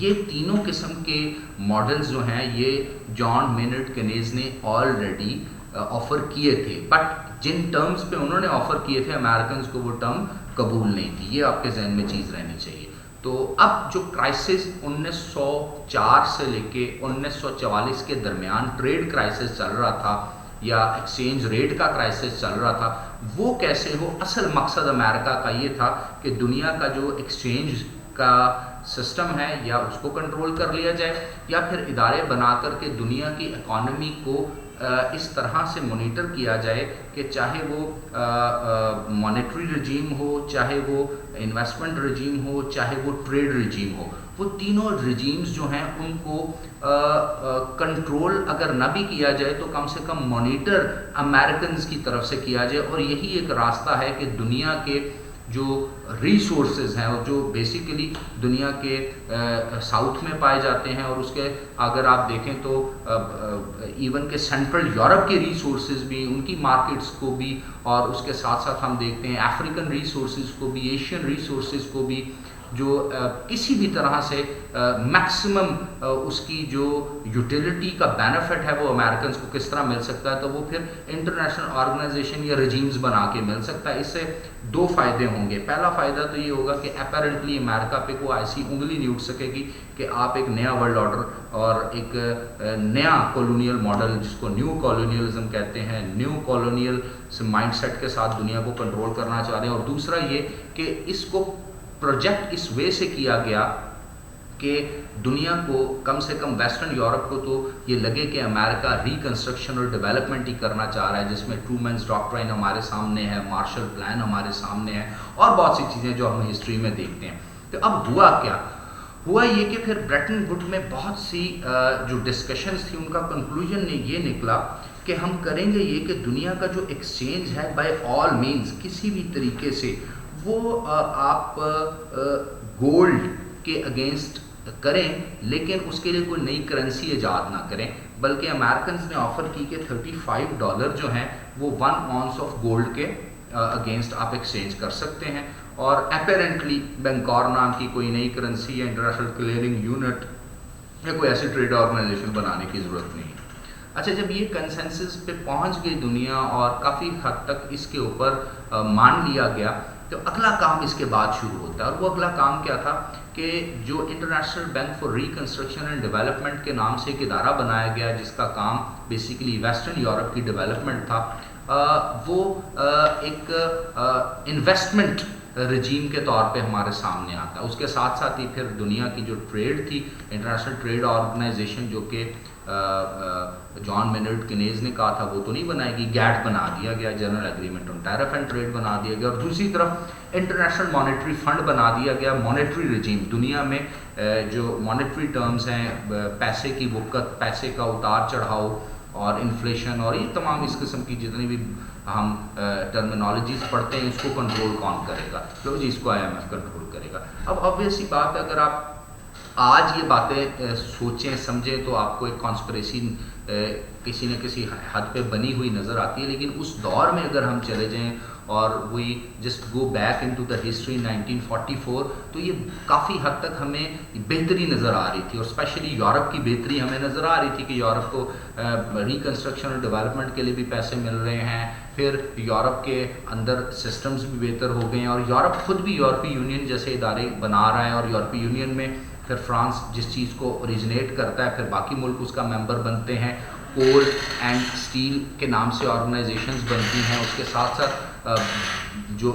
یہ تینوں قسم کے ماڈلز جو ہیں یہ جان مینرڈ کینیز نے آلریڈی آفر کیے تھے, بٹ جن ٹرمز پہ انہوں نے آفر کیے تھے امریکنز کو وہ ٹرم قبول نہیں تھی. یہ آپ کے ذہن میں چیز رہنی چاہیے. تو اب جو کرائسس 1904 سے لے کے 1944 کے درمیان ٹریڈ کرائسس چل رہا تھا, یا ایکسچینج ریٹ کا کرائسس چل رہا تھا, وہ کیسے ہو؟ اصل مقصد امریکہ کا یہ تھا کہ دنیا کا جو ایکسچینج کا سسٹم ہے یا اس کو کنٹرول کر لیا جائے, یا پھر ادارے بنا کر کے دنیا کی اکانومی کو اس طرح سے مانیٹر کیا جائے کہ چاہے وہ مانیٹری رجیم ہو, چاہے وہ انویسٹمنٹ رجیم ہو, چاہے وہ ٹریڈ رجیم ہو, وہ تینوں رجیمز جو ہیں ان کو کنٹرول اگر نہ بھی کیا جائے تو کم سے کم مانیٹر امریکنز کی طرف سے کیا جائے. اور یہی ایک راستہ ہے کہ دنیا کے جو ریسورسز ہیں, اور جو بیسیکلی دنیا کے ساؤتھ میں پائے جاتے ہیں, اور اس کے اگر آپ دیکھیں تو ایون کہ سینٹرل یورپ کے ریسورسز بھی, ان کی مارکیٹس کو بھی, اور اس کے ساتھ ساتھ ہم دیکھتے ہیں افریقن ریسورسز کو بھی, ایشین ریسورسز کو بھی, جو کسی بھی طرح سے میکسیمم اس کی جو یوٹیلیٹی کا بینیفٹ ہے وہ امریکنز کو کس طرح مل سکتا ہے، تو وہ پھر انٹرنیشنل آرگنائزیشن یا رجیمز بنا کے مل سکتا ہے۔ اس سے دو فائدے ہوں گے۔ پہلا فائدہ تو یہ ہوگا کہ اپیرنٹلی امریکہ پہ کوئی ایسی انگلی نہیں اٹھ سکے گی کہ آپ ایک نیا ورلڈ آرڈر اور ایک نیا کولونیل ماڈل، جس کو نیو کولونیلزم کہتے ہیں، نیو کولونیل مائنڈ سیٹ کے ساتھ دنیا کو کنٹرول کرنا چاہ رہے ہیں۔ اور دوسرا یہ کہ اس کو پروجیکٹ اس وے سے کیا گیا کہ دنیا کو کم سے کم ویسٹرن یورپ کو تو یہ لگے کہ امریکہ ریکنسٹرکشن اور ڈیولپمنٹ ہی کرنا چاہ رہا ہے، جس میں ٹرومینز ڈاکٹرائن ہمارے سامنے ہے، مارشل پلان ہمارے سامنے ہے، اور بہت سی چیزیں جو ہم ہسٹری میں دیکھتے ہیں۔ تو اب ہوا کیا؟ ہوا یہ کہ پھر بریٹن وڈ میں بہت سی جو ڈسکشنز تھی، ان کا کنکلوژن یہ نکلا کہ ہم کریں گے یہ کہ دنیا کا جو ایکسچینج ہے بائی آل مینز، کسی بھی طریقے سے وہ آپ گولڈ کے اگینسٹ کریں، لیکن اس کے لیے کوئی نئی کرنسی ایجاد نہ کریں، بلکہ امریکنز نے آفر کی کہ $35 جو ہیں وہ 1 اونس آف گولڈ کے اگینسٹ آپ ایکسچینج کر سکتے ہیں، اور اپیرنٹلی بینکور نام کی کوئی نئی کرنسی یا انٹرنیشنل کلیئرنگ یونٹ یا کوئی ایسی ٹریڈ آرگنائزیشن بنانے کی ضرورت نہیں ہے۔ اچھا، جب یہ کنسنسس پہ پہنچ گئی دنیا اور کافی حد تک اس کے اوپر مان لیا گیا، تو اگلا کام اس کے بعد شروع ہوتا ہے، اور وہ اگلا کام کیا تھا کہ جو international bank for reconstruction and development کے نام سے ایک ادارہ بنایا گیا، جس کا کام بیسیکلی ویسٹرن یورپ کی ڈیولپمنٹ تھا، وہ ایک انویسٹمنٹ رجیم کے طور پہ ہمارے سامنے آتا ہے۔ اس کے ساتھ ساتھ ہی پھر دنیا کی جو ٹریڈ تھی، انٹرنیشنل ٹریڈ آرگنائزیشن، جو کہ جان مینرڈ کینیز نے کہا تھا وہ تو نہیں بنائے گی، گیٹ بنا دیا گیا، general agreement on tariff and trade بنا دیا گیا، اور دوسری طرف انٹرنیشنل مانیٹری فنڈ بنا دیا گیا۔ مانیٹری رجیم، دنیا میں جو مانیٹری ٹرمز ہیں، پیسے کی وقت، پیسے کا اتار چڑھاؤ اور انفلیشن اور یہ تمام اس قسم کی جتنی بھی ہم ٹرمینالوجیز پڑھتے ہیں، اس کو کنٹرول کون کرے گا؟ تو جی اس کو IMF کنٹرول کرے گا۔ اب آبویس سی بات ہے، اگر آپ آج یہ باتیں سوچیں سمجھیں تو آپ کو ایک کانسپریسی کسی نہ کسی حد پہ بنی ہوئی نظر آتی ہے، لیکن اس دور میں اگر ہم چلے جائیں اور وہی just go back into the history 1944، تو یہ کافی حد تک ہمیں بہتری نظر آ رہی تھی، اور اسپیشلی یورپ کی بہتری ہمیں نظر آ رہی تھی کہ یورپ کو ریکنسٹرکشن اور ڈیولپمنٹ کے لیے بھی پیسے مل رہے ہیں، پھر یورپ کے اندر سسٹمز بھی بہتر ہو گئے ہیں، اور یورپ خود بھی یورپی یونین جیسے ادارے بنا رہا ہے، اور یورپی یونین میں پھر فرانس جس چیز کو اوریجنیٹ کرتا ہے، پھر باقی ملک اس کا ممبر بنتے ہیں، کول اینڈ اسٹیل کے نام سے آرگنائزیشنز بنتی ہیں۔ اس کے ساتھ ساتھ جو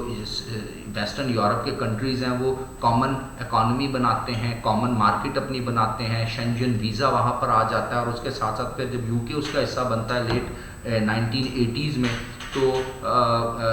ویسٹرن یورپ کے کنٹریز ہیں وہ کامن اکانومی بناتے ہیں، کامن مارکیٹ اپنی بناتے ہیں، شنجن ویزا وہاں پر آ جاتا ہے، اور اس کے ساتھ ساتھ پھر جب UK اس کا حصہ بنتا ہے لیٹ 1980s میں، تو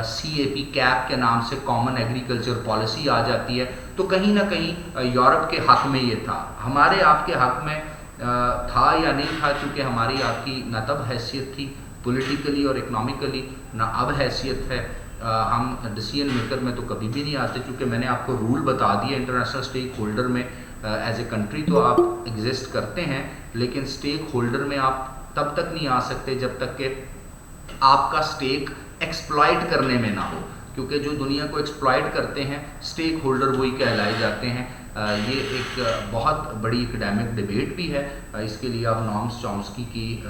CAP کیپ کے نام سے کامن ایگریکلچر پالیسی آ جاتی ہے۔ تو کہیں نہ کہیں یورپ کے حق میں یہ تھا، ہمارے آپ کے حق میں تھا یا نہیں تھا، کیونکہ ہماری آپ کی نہ تب حیثیت تھی پولیٹیکلی اور اکنامکلی، نہ اب حیثیت ہے، ہم ڈیسیژن میکر میں تو کبھی بھی نہیں آتے، کیونکہ میں نے آپ کو رول بتا دیا انٹرنیشنل اسٹیک ہولڈر میں ایز اے کنٹری تو آپ ایگزسٹ کرتے ہیں، لیکن اسٹیک ہولڈر میں آپ تب تک نہیں آ سکتے جب تک کہ آپ کا اسٹیک ایکسپلائٹ کرنے میں نہ ہو، کیونکہ جو دنیا کو ایکسپلائٹ کرتے ہیں اسٹیک ہولڈر وہی کہلائے جاتے ہیں۔ یہ ایک بہت بڑی اکیڈیمک ڈیبیٹ بھی ہے، اس کے لیے آپ نامس چامسکی کی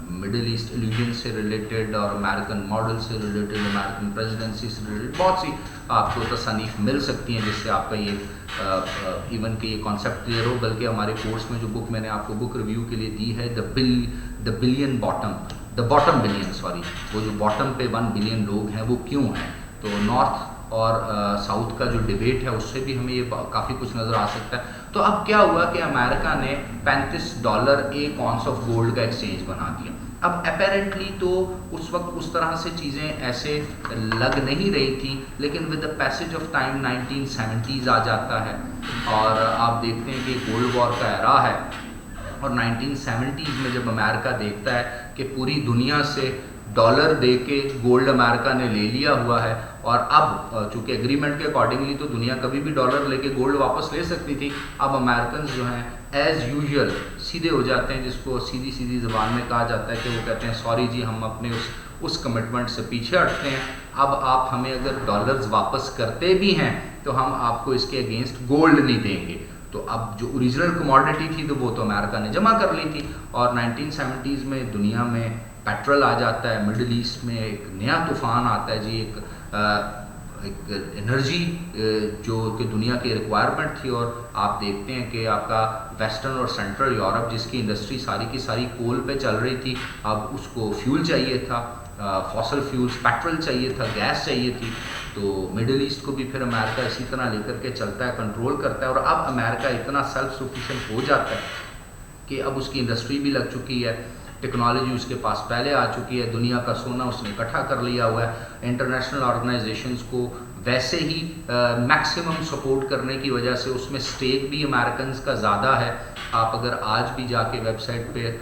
مڈل ایسٹ ایلیجن سے ریلیٹڈ اور امریکن ماڈل سے ریلیٹڈ، امریکن پریزیڈنسی سے ریلیٹڈ بہت سی آپ کو تصانیف مل سکتی ہیں، جس سے آپ کا یہ ایون کہ یہ کانسیپٹ کلیئر ہو۔ بلکہ ہمارے کورس میں جو بک میں نے آپ کو بک ریویو کے لیے دی ہے، دا باٹم بلین، وہ جو باٹم پہ 1 بلین لوگ ہیں وہ کیوں ہیں، تو نارتھ اور ساؤتھ کا جو ڈیبیٹ ہے اس سے بھی ہمیں یہ کافی کچھ نظر آ سکتا ہے۔ تو اب کیا ہوا کہ امریکہ نے $35 1 اونس آف گولڈ کا ایکسچینج بنا دیا۔ اب اپیرنٹلی تو اس وقت اس طرح سے چیزیں ایسے لگ نہیں رہی تھیں، لیکن with the passage of time 1970s آ جاتا ہے، اور آپ دیکھتے ہیں کہ کولڈ وار کا ایرا ہے، اور 1970s میں جب امریکہ دیکھتا ہے کہ پوری دنیا سے ڈالر دے کے گولڈ امریکہ نے لے لیا ہوا ہے، اور اب چونکہ ایگریمنٹ کے اکارڈنگلی تو دنیا کبھی بھی ڈالر لے کے گولڈ واپس لے سکتی تھی، اب امریکنز جو ہیں ایز یوزول سیدھے ہو جاتے ہیں، جس کو سیدھی زبان میں کہا جاتا ہے کہ وہ کہتے ہیں سوری جی، ہم اپنے اس کمٹمنٹ سے پیچھے ہٹتے ہیں، اب آپ ہمیں اگر ڈالرز واپس کرتے بھی ہیں تو ہم آپ کو اس کے اگینسٹ گولڈ نہیں دیں گے. تو اب جو اوریجنل کموڈٹی تھی تو وہ تو امریکہ نے جمع کر لی تھی, اور 1970s میں دنیا میں پیٹرول آ جاتا ہے, مڈل ایسٹ میں ایک نیا طوفان آتا ہے جی, ایک انرجی جو کہ دنیا کی ریکوائرمنٹ تھی, اور آپ دیکھتے ہیں کہ آپ کا ویسٹرن اور سینٹرل یورپ جس کی انڈسٹری ساری کی ساری کول پہ چل رہی تھی, اب اس کو فیول چاہیے تھا, فاسل فیولز, پیٹرول چاہیے تھا, گیس چاہیے تھی. تو مڈل ایسٹ کو بھی پھر امریکہ اسی طرح لے کر کے چلتا ہے, کنٹرول کرتا ہے, اور اب امریکہ اتنا سیلف سفیشینٹ ہو جاتا ہے کہ اب اس کی انڈسٹری بھی لگ چکی ہے, ٹیکنالوجی اس کے پاس پہلے آ چکی ہے, دنیا کا سونا اس نے اکٹھا کر لیا ہوا ہے. انٹرنیشنل آرگنائزیشنز کو ویسے ہی میکسیمم سپورٹ کرنے کی وجہ سے اس میں اسٹیک بھی امریکنز کا زیادہ ہے. آپ اگر آج بھی جا کے ویب سائٹ پہ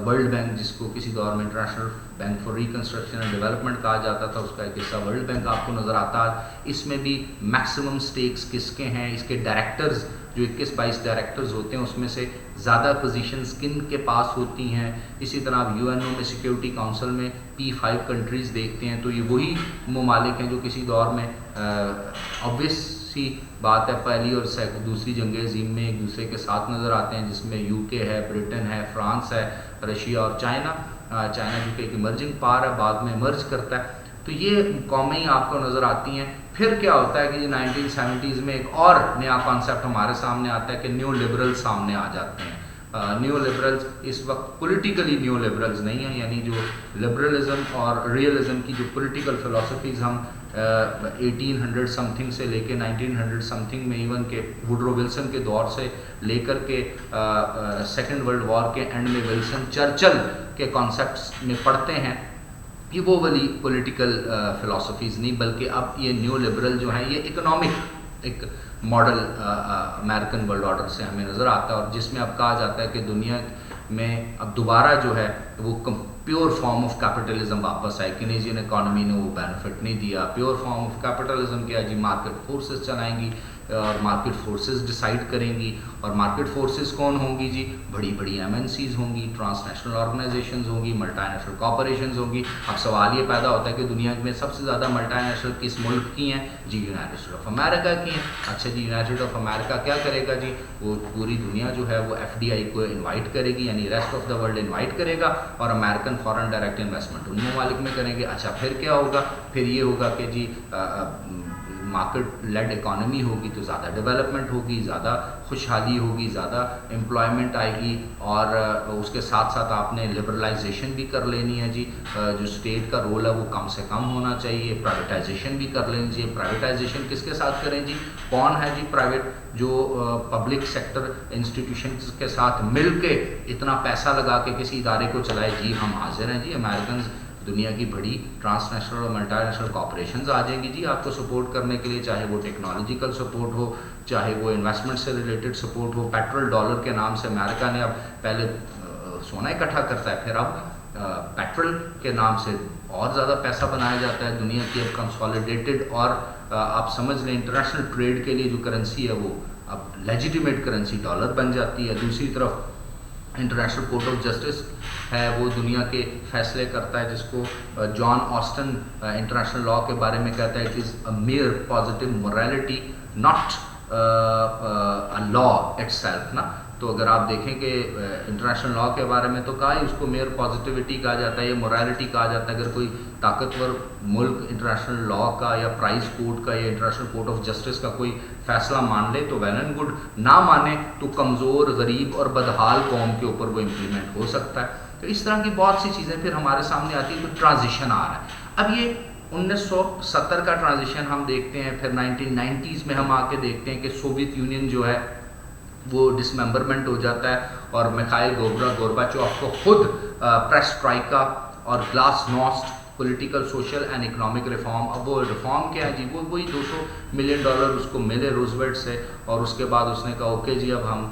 ورلڈ بینک, جس کو کسی دور میں international bank for reconstruction and development کہا جاتا تھا, اس کا ایک حصہ ورلڈ بینک آپ کو نظر آتا ہے. اس میں بھی میکسیمم اسٹیکس کس کے ہیں, اس کے ڈائریکٹرز جو 21-22 ڈائریکٹرز ہوتے ہیں اس میں سے زیادہ پوزیشنز کن کے پاس ہوتی ہیں. اسی طرح آپ UN میں سیکیورٹی کاؤنسل میں P5 کنٹریز دیکھتے ہیں تو یہ وہی ممالک ہیں جو کسی دور میں obvious سی بات ہے پہلی اور دوسری جنگ عظیم میں ایک دوسرے کے ساتھ نظر آتے ہیں, جس میں UK ہے, برٹن ہے, فرانس ہے, رشیا اور چائنا جو کہ ایک ایمرجنگ پار ہے, بعد میں ایمرج کرتا ہے. تو یہ قومیں آپ کو نظر آتی ہیں. پھر کیا ہوتا ہے کہ 1970s میں ایک اور نیا کانسیپٹ ہمارے سامنے آتا ہے کہ نیو لبرل سامنے آ جاتے ہیں. نیو لبرلز اس وقت پولیٹیکلی نیو لبرلز نہیں ہیں, یعنی جو لبرلزم اور ریئلزم کی جو پولیٹیکل فلسفیز ہم 1800 سم تھنگ سے لے کے 1900 سم تھنگ میں ایون کہ وڈرو ولسن کے دور سے لے کر کے سیکنڈ ورلڈ وار کے اینڈ میں ولسن چرچل کے کانسیپٹس میں پڑھتے ہیں, یہ وہ والی پولیٹیکل فلسفیز نہیں, بلکہ اب یہ نیو لبرل جو ہیں یہ اکنامک ایک ماڈل امریکن ورلڈ آرڈر سے ہمیں نظر آتا ہے, اور جس میں اب کہا جاتا ہے کہ دنیا میں اب دوبارہ جو ہے وہ پیور فارم آف کیپٹلزم واپس آئے. کینیزین اکانومی نے وہ بینیفٹ نہیں دیا. پیور فارم آف کیپٹلزم کیا جی, مارکیٹ فورسز چلائیں گی اور مارکیٹ فورسز ڈیسائیڈ کریں گی, اور مارکیٹ فورسز کون ہوں گی جی, بڑی بڑی MNCs ہوں گی, ٹرانس نیشنل آرگنائزیشنز ہوں گی, ملٹی نیشنل کارپوریشنز ہوں گی. اب سوال یہ پیدا ہوتا ہے کہ دنیا میں سب سے زیادہ ملٹی نیشنل کس ملک کی ہیں جی, یونائٹڈ اسٹیٹ آف امریکہ کی ہیں. اچھا جی, یونائٹڈ آف امریکہ کیا کرے گا جی, وہ پوری دنیا جو ہے وہ FDI کو انوائٹ کرے گی, یعنی rest of the world invite کرے گا, اور American foreign direct investment in ممالک میں کریں گے. اچھا پھر کیا ہوگا, پھر یہ ہوگا کہ جی مارکیٹ لیڈ اکانومی ہوگی تو زیادہ ڈیولپمنٹ ہوگی, زیادہ خوشحالی ہوگی, زیادہ امپلائمنٹ آئے گی, اور اس کے ساتھ ساتھ آپ نے لبرلائزیشن بھی کر لینی ہے جی, جو اسٹیٹ کا رول ہے وہ کم سے کم ہونا چاہیے, پرائیویٹائزیشن بھی کر لینی چاہیے. پرائیویٹائزیشن کس کے ساتھ کریں جی, کون ہے جی پرائیویٹ جو پبلک سیکٹر انسٹیٹیوشنز کے ساتھ مل کے اتنا پیسہ لگا کے کسی ادارے کو چلائے جی, ہم حاضر ہیں جی, امریکنز دنیا کی بڑی ٹرانس نیشنل اور ملٹی نیشنل کارپوریشنز آ جائیں گی جی آپ کو سپورٹ کرنے کے لیے, چاہے وہ ٹیکنالوجیکل سپورٹ ہو, چاہے وہ انویسٹمنٹ سے ریلیٹڈ سپورٹ ہو. پیٹرول ڈالر کے نام سے امریکہ نے اب پہلے سونا اکٹھا کرتا ہے, پھر اب پیٹرول کے نام سے اور زیادہ پیسہ بنایا جاتا ہے. دنیا کی اب کنسالیڈیٹڈ اور آپ سمجھ لیں انٹرنیشنل ٹریڈ کے لیے جو کرنسی ہے وہ اب لیجیٹیمیٹ کرنسی ڈالر بن جاتی ہے. دوسری طرف انٹرنیشنل کورٹ آف جسٹس ہے, وہ دنیا کے فیصلے کرتا ہے, جس کو جان آسٹن انٹرنیشنل لاء کے بارے میں کہتا ہے it is a mere positive morality not a law itself نا. تو اگر آپ دیکھیں کہ انٹرنیشنل لاء کے بارے میں تو کہا ہے اس کو میئر پازیٹیوٹی کہا جاتا ہے, یہ موریلٹی کہا جاتا ہے. اگر کوئی طاقتور ملک انٹرنیشنل لاء کا یا پرائز کورٹ کا یا انٹرنیشنل کورٹ آف جسٹس کا کوئی فیصلہ مان لے تو ویل اینڈ گڈ, نہ مانے تو کمزور, غریب اور بدحال قوم کے اوپر وہ امپلیمنٹ ہو سکتا ہے. تو اس طرح کی بہت سی چیزیں پھر ہمارے سامنے آتی ہیں. تو ٹرانزیشن آ رہا ہے. اب یہ 1970 کا ٹرانزیشن ہم دیکھتے ہیں, پھر 1990s میں ہم آ کے دیکھتے ہیں کہ سوویت یونین جو ہے وہ ڈسممبرمنٹ ہو جاتا ہے, اور میخائیل گورباچوف کو خود پریسٹرائکا اور glass نوسٹ political social and economic reform, اب وہ ریفارم کیا ہے جی, وہ وہی $200 ملین اس کو ملے روزویلٹ سے, اور اس کے بعد اس نے کہا اوکے جی اب ہم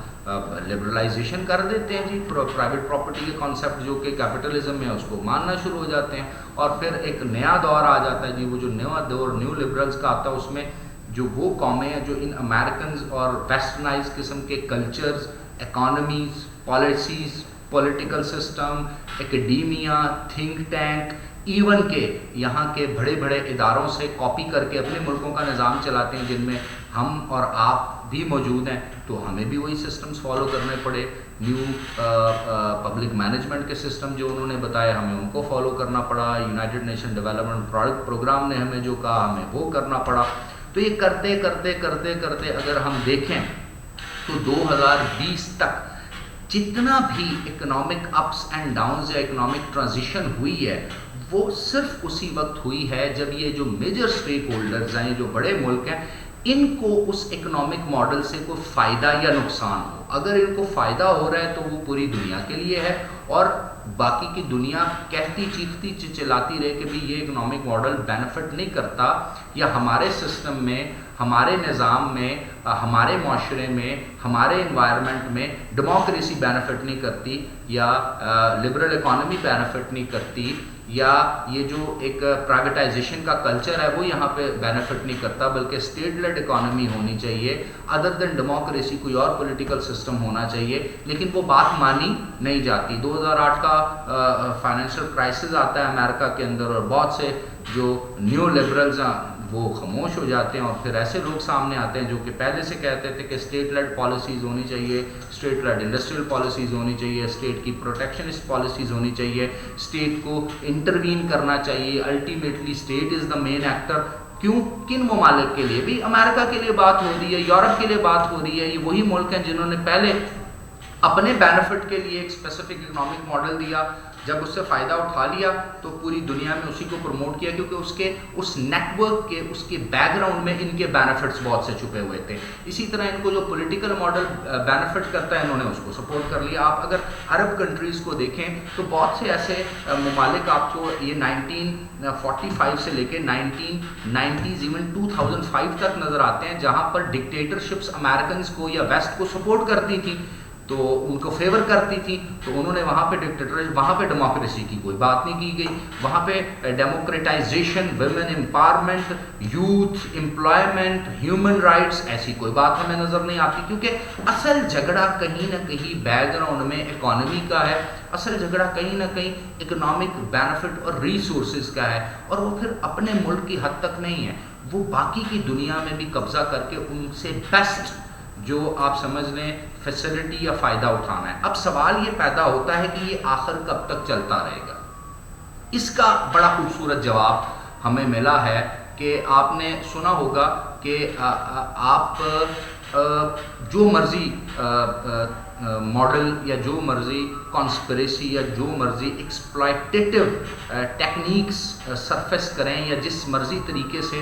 لبرلائزیشن کر دیتے ہیں جی, پرائیویٹ پراپرٹی کے کانسیپٹ جو کہ کیپٹلزم میں اس کو ماننا شروع ہو جاتے ہیں. اور پھر ایک نیا دور آ جاتا ہے جی, وہ جو نیا دور نیو لبرلز کا آتا ہے, اس میں جو وہ قومیں ہیں جو ان امریکنز اور ویسٹرنائز قسم کے cultures, economies, policies, political system, academia, think tank, even کہ یہاں کے بڑے بڑے اداروں سے کاپی کر کے اپنے ملکوں کا نظام چلاتے ہیں جن میں ہم اور آپ بھی موجود ہیں، تو ہمیں بھی وہی سسٹمز فالو کرنے پڑے. نیو پبلک مینجمنٹ کے سسٹم جو انہوں نے بتائے ہمیں ان کو فالو کرنا پڑا. یونائٹڈ نیشن ڈیولپمنٹ پروگرام نے ہمیں جو کہا ہمیں وہ کرنا پڑا. تو یہ کرتے کرتے کرتے کرتے اگر ہم دیکھیں تو 2020 تک جتنا بھی اکنامک اپس اینڈ ڈاؤنز یا اکنامک ٹرانزیشن ہوئی ہے وہ صرف اسی وقت ہوئی ہے جب یہ جو میجر اسٹیک ہولڈرز ہیں، جو بڑے ملک ہیں، ان کو اس اکنامک ماڈل سے کوئی فائدہ یا نقصان ہو. اگر ان کو فائدہ ہو رہا ہے تو وہ پوری دنیا کے لیے ہے، اور باقی کی دنیا کہتی چیختی چلاتی رہے کہ بھی یہ اکنامک ماڈل بینیفٹ نہیں کرتا، یا ہمارے سسٹم میں، ہمارے نظام میں، ہمارے معاشرے میں، ہمارے انوائرمنٹ میں ڈیموکریسی بینیفٹ نہیں کرتی، یا لبرل اکانومی بینیفٹ نہیں کرتی، یا یہ جو ایک پرائیویٹائزیشن کا کلچر ہے وہ یہاں پہ بینیفٹ نہیں کرتا، بلکہ اسٹیٹ لیڈ اکانومی ہونی چاہیے، ادر دین ڈیموکریسی کوئی اور پولیٹیکل سسٹم ہونا چاہیے. لیکن وہ بات مانی نہیں جاتی. 2008 کا فائنینشیل کرائسس آتا ہے امریکہ کے اندر، اور بہت سے جو نیو لبرلز ہیں وہ خاموش ہو جاتے ہیں، اور پھر ایسے لوگ سامنے آتے ہیں جو کہ پہلے سے کہتے تھے کہ اسٹیٹ لیڈ پالیسیز ہونی چاہیے، اسٹیٹ لیڈ انڈسٹریل پالیسیز ہونی چاہیے، اسٹیٹ کی پروٹیکشنسٹ پالیسیز ہونی چاہیے، اسٹیٹ کو انٹروین کرنا چاہیے. Ultimately state is the main actor. کیوں؟ کن ممالک کے لیے؟ بھی امریکہ کے لیے بات ہو رہی ہے، یورپ کے لیے بات ہو رہی ہے. یہ وہی ملک ہیں جنہوں نے پہلے اپنے بینیفٹ کے لیے ایک اسپیسیفک اکنامک ماڈل دیا، جب اس سے فائدہ اٹھا لیا تو پوری دنیا میں اسی کو پروموٹ کیا، کیونکہ اس نیٹ ورک کے، اس کے بیک گراؤنڈ میں ان کے بینیفٹس بہت سے چھپے ہوئے تھے. اسی طرح ان کو جو پولیٹیکل ماڈل بینیفٹ کرتا ہے انہوں نے اس کو سپورٹ کر لیا. آپ اگر عرب کنٹریز کو دیکھیں تو بہت سے ایسے ممالک آپ کو یہ 1945 سے لے کے 1990s ایون 2005 تک نظر آتے ہیں جہاں پر ڈکٹیٹرشپس امریکنز کو یا ویسٹ کو سپورٹ کرتی تھیں، تو ان کو فیور کرتی تھی. تو انہوں نے وہاں پہ وہاں پہ ڈیموکریسی کی کوئی بات نہیں کی گئی. وہاں پہ democratisation, women empowerment, youth employment, human rights, ایسی کوئی بات ہمیں نظر نہیں آتی، کیونکہ اصل جھگڑا کہیں نہ کہیں بیک گراؤنڈ میں اکانومی کا ہے. اصل جھگڑا کہیں نہ کہیں اکنامک بینیفٹ اور ریسورسز کا ہے، اور وہ پھر اپنے ملک کی حد تک نہیں ہے، وہ باقی کی دنیا میں بھی قبضہ کر کے ان سے بیسٹ جو آپ سمجھ لیں فیسلٹی یا فائدہ اٹھانا ہے. اب سوال یہ پیدا ہوتا ہے کہ یہ آخر کب تک چلتا رہے گا. اس کا بڑا خوبصورت جواب ہمیں ملا ہے کہ آپ نے سنا ہوگا کہ آپ جو مرضی ماڈل یا جو مرضی کانسپریسی یا جو مرضی ایکسپلائٹیٹیو ٹیکنیکس سرفیس کریں، یا جس مرضی طریقے سے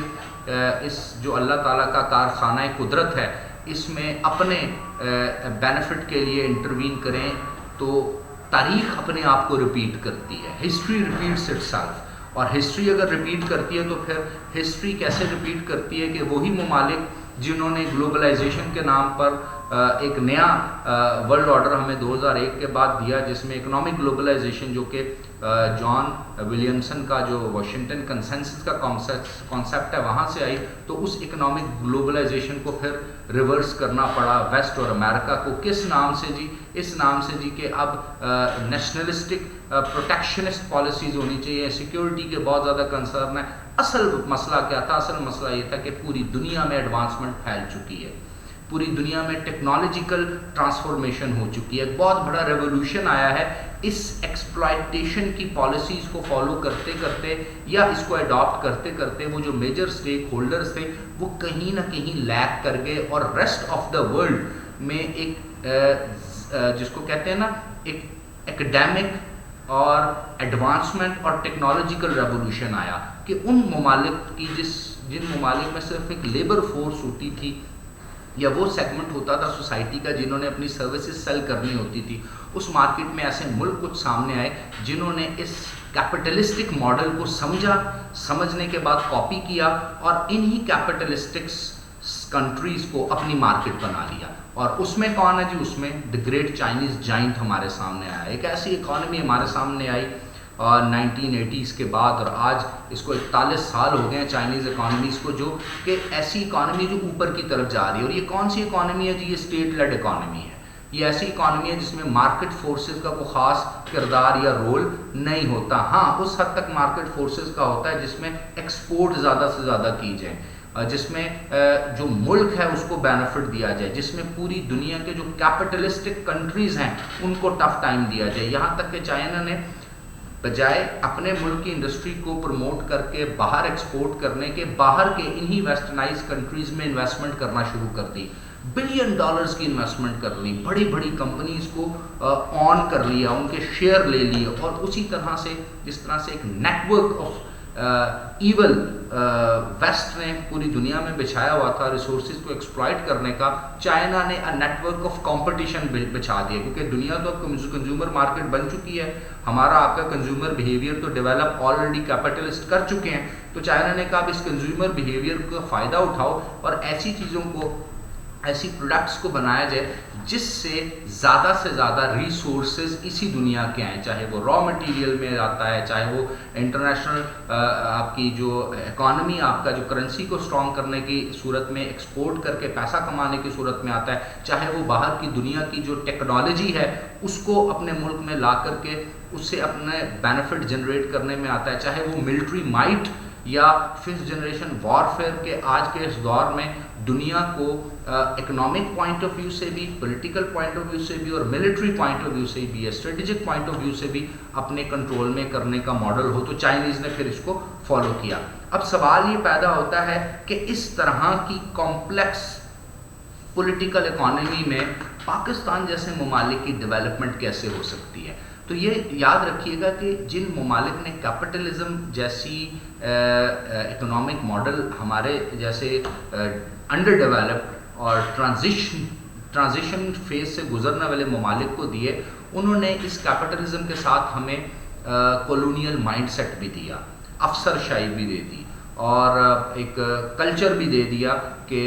اس جو اللہ تعالیٰ کا کارخانہ قدرت ہے اس میں اپنے بینیفٹ کے لیے انٹروین کریں، تو تاریخ اپنے آپ کو ریپیٹ کرتی ہے. History repeats it self. اور ہسٹری اگر ریپیٹ کرتی ہے تو پھر ہسٹری کیسے ریپیٹ کرتی ہے کہ وہی ممالک جنہوں نے گلوبلائزیشن کے نام پر ایک نیا ورلڈ آرڈر ہمیں 2001 کے بعد دیا، جس میں اکنامک گلوبلائزیشن جو کہ جان ولیمسن کا جو واشنگٹن کنسنسس کا کانسیپٹ ہے وہاں سے آئی، تو اس اکنامک گلوبلائزیشن کو پھر ریورس کرنا پڑا ویسٹ اور امریکہ کو. کس نام سے جی؟ اس نام سے جی کہ اب نیشنلسٹک پروٹیکشنسٹ پالیسیز ہونی چاہیے، سیکیورٹی کے بہت زیادہ کنسرن ہے. اصل مسئلہ کیا تھا؟ اصل مسئلہ یہ تھا کہ پوری دنیا میں ایڈوانسمنٹ پھیل چکی ہے، پوری دنیا میں ٹیکنالوجیکل ٹرانسفارمیشن ہو چکی ہے، ایک بہت بڑا ریولوشن آیا ہے. اس ایکسپلائٹیشن کی پالیسیز کو فالو کرتے کرتے یا اس کو اڈاپٹ کرتے کرتے وہ جو میجر اسٹیک ہولڈرز تھے وہ کہیں نہ کہیں لیک کر گئے، اور ریسٹ آف دا ورلڈ میں ایک جس کو کہتے ہیں نا ایک ایکڈیمک اور ایڈوانسمنٹ اور ٹیکنالوجیکل ریولوشن آیا کہ ان ممالک کی جن ممالک میں صرف ایک لیبر فورس ہوتی تھی یا وہ سیگمنٹ ہوتا تھا سوسائٹی کا جنہوں نے اپنی سروسز سیل کرنی ہوتی تھی، اس مارکیٹ میں ایسے ملک کچھ سامنے آئے جنہوں نے اس کیپٹلسٹک ماڈل کو سمجھنے کے بعد کاپی کیا، اور انہی کیپٹلسٹک کنٹریز کو اپنی مارکیٹ بنا لیا. اور اس میں کون ہے جی؟ اس میں دی گریٹ چائنیز جائنٹ ہمارے سامنے آیا. ایک ایسی اکانومی ہمارے سامنے آئی اور 1980s کے بعد، اور آج اس کو 41 سال ہو گئے ہیں چائنیز اکانومیز کو، جو کہ ایسی اکانومی جو اوپر کی طرف جا رہی ہے. اور یہ کون سی اکانومی ہے جی؟ یہ اسٹیٹ لیڈ اکانومی ہے. یہ ایسی اکانومی ہے جس میں مارکیٹ فورسز کا کوئی خاص کردار یا رول نہیں ہوتا. ہاں اس حد تک مارکیٹ فورسز کا ہوتا ہے جس میں ایکسپورٹ زیادہ سے زیادہ کی جائے, جس میں جو ملک ہے اس کو بینیفٹ دیا جائے, جس میں پوری دنیا کے جو کیپٹلسٹک کنٹریز ہیں ان کو ٹف ٹائم دیا جائے. یہاں تک کہ چائنا نے بجائے اپنے ملک کی انڈسٹری کو پروموٹ کر کے باہر ایکسپورٹ کرنے کے, باہر کے انہی ویسٹرنائز کنٹریز میں انویسٹمنٹ کرنا شروع کر دی, بلین ڈالرز کی انویسٹمنٹ کر لی, بڑی بڑی کمپنیز کو آن کر لیا, ان کے شیئر لے لیے, اور اسی طرح سے جس طرح سے ایک network of evil west نے پوری دنیا میں بچھایا ہوا تھا ریسورسز کو ایکسپلائٹ کرنے کا, چائنا نے نیٹ ورک آف کمپٹیشن بچھا دیا, کیونکہ دنیا تو اب کنزیومر مارکیٹ بن چکی ہے, ہمارا آپ کا کنزیومر بیہیویئر تو ڈیولپ آلریڈی کیپٹلسٹ کر چکے ہیں. تو چائنا نے کہا اب اس کنزیومر بیہیویئر کا فائدہ اٹھاؤ اور ایسی چیزوں کو, ایسی پروڈکٹس کو بنایا جائے جس سے زیادہ سے زیادہ ریسورسز اسی دنیا کے آئیں, چاہے وہ را مٹیریل میں آتا ہے, چاہے وہ انٹرنیشنل آپ کی جو اکانومی, آپ کا جو کرنسی کو اسٹرانگ کرنے کی صورت میں ایکسپورٹ کر کے پیسہ کمانے کی صورت میں آتا ہے, چاہے وہ باہر کی دنیا کی جو ٹیکنالوجی ہے اس کو اپنے ملک میں لا کر کے اس سے اپنے بینیفٹ جنریٹ کرنے میں آتا ہے, چاہے وہ ملٹری مائٹ یا ففتھ جنریشن وارفیئر کے آج کے اس دور میں دنیا کو اکنامک پوائنٹ آف ویو سے بھی, پولیٹیکل پوائنٹ آف ویو سے بھی, اور ملٹری پوائنٹ آف ویو سے بھی, اسٹریٹجک پوائنٹ آف ویو سے بھی اپنے کنٹرول میں کرنے کا ماڈل ہو, تو چائنیز نے پھر اس کو فالو کیا. اب سوال یہ پیدا ہوتا ہے کہ اس طرح کی کمپلیکس پولیٹیکل اکانومی میں پاکستان جیسے ممالک کی ڈیولپمنٹ کیسے ہو سکتی ہے. تو یہ یاد رکھیے گا کہ جن ممالک نے کیپٹلزم جیسی اکنامک ماڈل ہمارے جیسے انڈر ڈیولپڈ اور ٹرانزیشن فیز سے گزرنے والے ممالک کو دیے, انہوں نے اس کیپٹلزم کے ساتھ ہمیں کولونیل مائنڈ سیٹ بھی دیا, افسر شاہی بھی دے دی, اور ایک کلچر بھی دے دیا کہ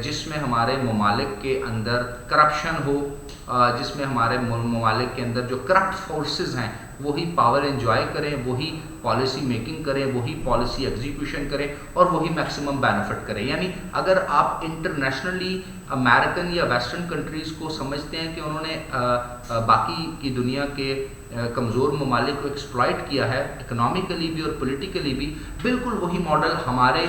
جس میں ہمارے ممالک کے اندر کرپشن ہو, جس میں ہمارے ممالک کے اندر جو کرپٹ فورسز ہیں وہی پاور انجوائے کریں, وہی پالیسی میکنگ کریں, وہی پالیسی ایگزیکیوشن کریں, اور وہی میکسیمم بینیفٹ کریں. یعنی اگر آپ انٹرنیشنلی امریکن یا ویسٹرن کنٹریز کو سمجھتے ہیں کہ انہوں نے باقی کی دنیا کے کمزور ممالک کو ایکسپلائٹ کیا ہے اکنامیکلی بھی اور پولیٹیکلی بھی, بالکل وہی ماڈل ہمارے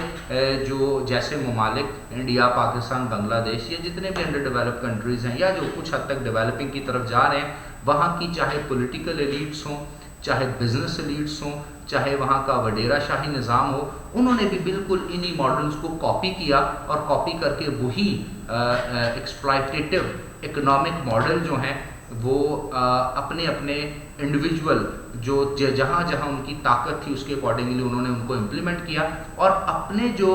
جو جیسے ممالک انڈیا, پاکستان, بنگلہ دیش یا جتنے بھی انڈر ڈیولپ کنٹریز ہیں یا جو کچھ حد تک ڈیولپنگ کی طرف جا رہے ہیں, وہاں کی چاہے پولیٹیکل ایلیٹس ہوں, چاہے بزنس ایلیٹس ہوں, چاہے وہاں کا وڈیرا شاہی نظام ہو, انہوں نے بھی بالکل انہی ماڈلز کو کاپی کیا, اور کاپی کر کے وہی ایکسپلائٹیٹیو اکنامک ماڈل جو ہیں وہ اپنے اپنے انڈیویجول جو جہاں جہاں ان کی طاقت تھی اس کے اکارڈنگلی انہوں نے ان کو امپلیمنٹ کیا, اور اپنے جو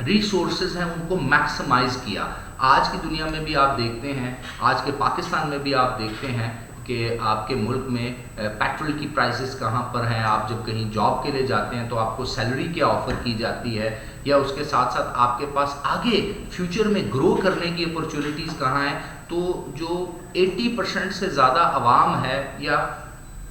ریسورسز ہیں ان کو میکسیمائز کیا. آج کی دنیا میں بھی آپ دیکھتے ہیں, آج کے پاکستان میں بھی آپ دیکھتے ہیں کہ آپ کے ملک میں پیٹرول کی پرائسز کہاں پر ہیں, آپ جب کہیں جاب کے لیے جاتے ہیں تو آپ کو سیلری کیا آفر کی جاتی ہے, یا اس کے ساتھ ساتھ آپ کے پاس آگے فیوچر میں گرو کرنے کی اپرچونیٹیز کہاں ہیں. تو جو 80% سے زیادہ عوام ہے یا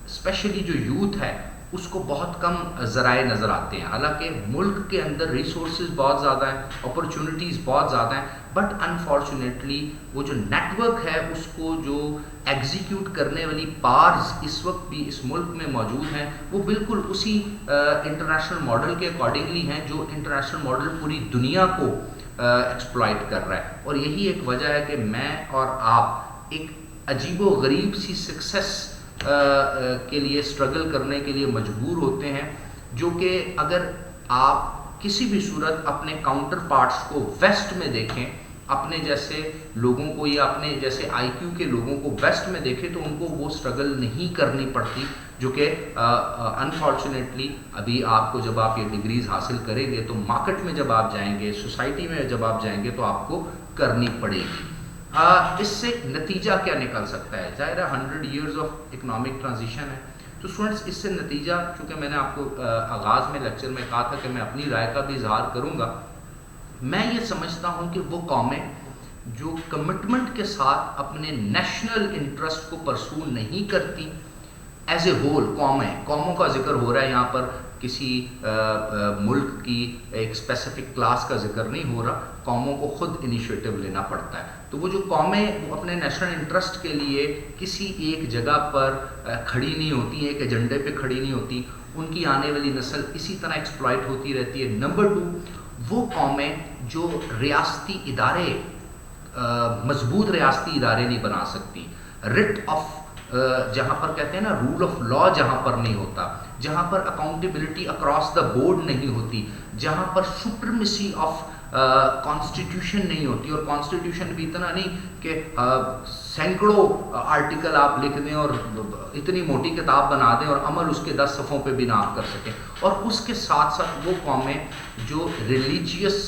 اسپیشلی جو یوتھ ہے اس کو بہت کم ذرائع نظر آتے ہیں, حالانکہ ملک کے اندر ریسورسز بہت زیادہ ہیں, اپرچونیٹیز بہت زیادہ ہیں, بٹ انفارچونیٹلی وہ جو نیٹ ورک ہے اس کو جو ایگزیکیوٹ کرنے والی پارز اس وقت بھی اس ملک میں موجود ہیں وہ بالکل اسی انٹرنیشنل ماڈل کے اکارڈنگلی ہیں جو انٹرنیشنل ماڈل پوری دنیا کو ایکسپلائٹ کر رہا ہے. اور یہی ایک وجہ ہے کہ میں اور آپ ایک عجیب و غریب سی سکسیس کے لیے اسٹرگل کرنے کے لیے مجبور ہوتے ہیں, جو کہ اگر آپ کسی بھی صورت اپنے کاؤنٹر پارٹس کو ویسٹ میں دیکھیں, اپنے جیسے لوگوں کو یا اپنے جیسے آئی کیو کے لوگوں کو ویسٹ میں دیکھیں تو ان کو وہ اسٹرگل نہیں کرنی پڑتی, جو کہ انفارچونیٹلی ابھی آپ کو جب آپ یہ ڈگریز حاصل کریں گے تو مارکیٹ میں جب آپ جائیں گے, سوسائٹی میں جب آپ جائیں گے تو آپ کو کرنی پڑے گی. اس سے نتیجہ کیا نکل سکتا ہے؟ ظاہر ہے 100 ایئرز آف اکنامک ٹرانزیشن ہے, تو اسٹوڈنٹس اس سے نتیجہ, چونکہ میں نے آپ کو آغاز میں لیکچر میں کہا تھا کہ میں اپنی رائے کا بھی اظہار کروں گا, میں یہ سمجھتا ہوں کہ وہ قومیں جو کمٹمنٹ کے ساتھ اپنے نیشنل انٹرسٹ کو پرسو نہیں کرتی ایز اے ہول, قوموں کا ذکر ہو رہا ہے یہاں پر کسی ملک کی ایک اسپیسیفک کلاس کا ذکر نہیں ہو رہا، قوموں کو خود انیشیٹو لینا پڑتا ہے. تو وہ جو قومیں وہ اپنے نیشنل انٹرسٹ کے لیے کسی ایک جگہ پر کھڑی نہیں ہوتی، ایک ایجنڈے پہ کھڑی نہیں ہوتی، ان کی آنے والی نسل اسی طرح ایکسپلائٹ ہوتی رہتی ہے. نمبر 2، وہ قومیں جو ریاستی ادارے مضبوط ریاستی ادارے نہیں بنا سکتی، رٹ آف جہاں پر کہتے ہیں نا رول آف لا جہاں پر نہیں ہوتا، جہاں پر اکاؤنٹیبلٹی اکراس دا بورڈ نہیں ہوتی، جہاں پر سپرمیسی آف کانسٹیٹیوشن نہیں ہوتی. اور کانسٹیٹیوشن بھی اتنا نہیں کہ سینکڑوں آرٹیکل آپ لکھ دیں اور اتنی موٹی کتاب بنا دیں اور عمل اس کے 10 صفحوں پہ بھی نہ آپ کر سکیں. اور اس کے ساتھ ساتھ وہ قومیں جو ریلیجیس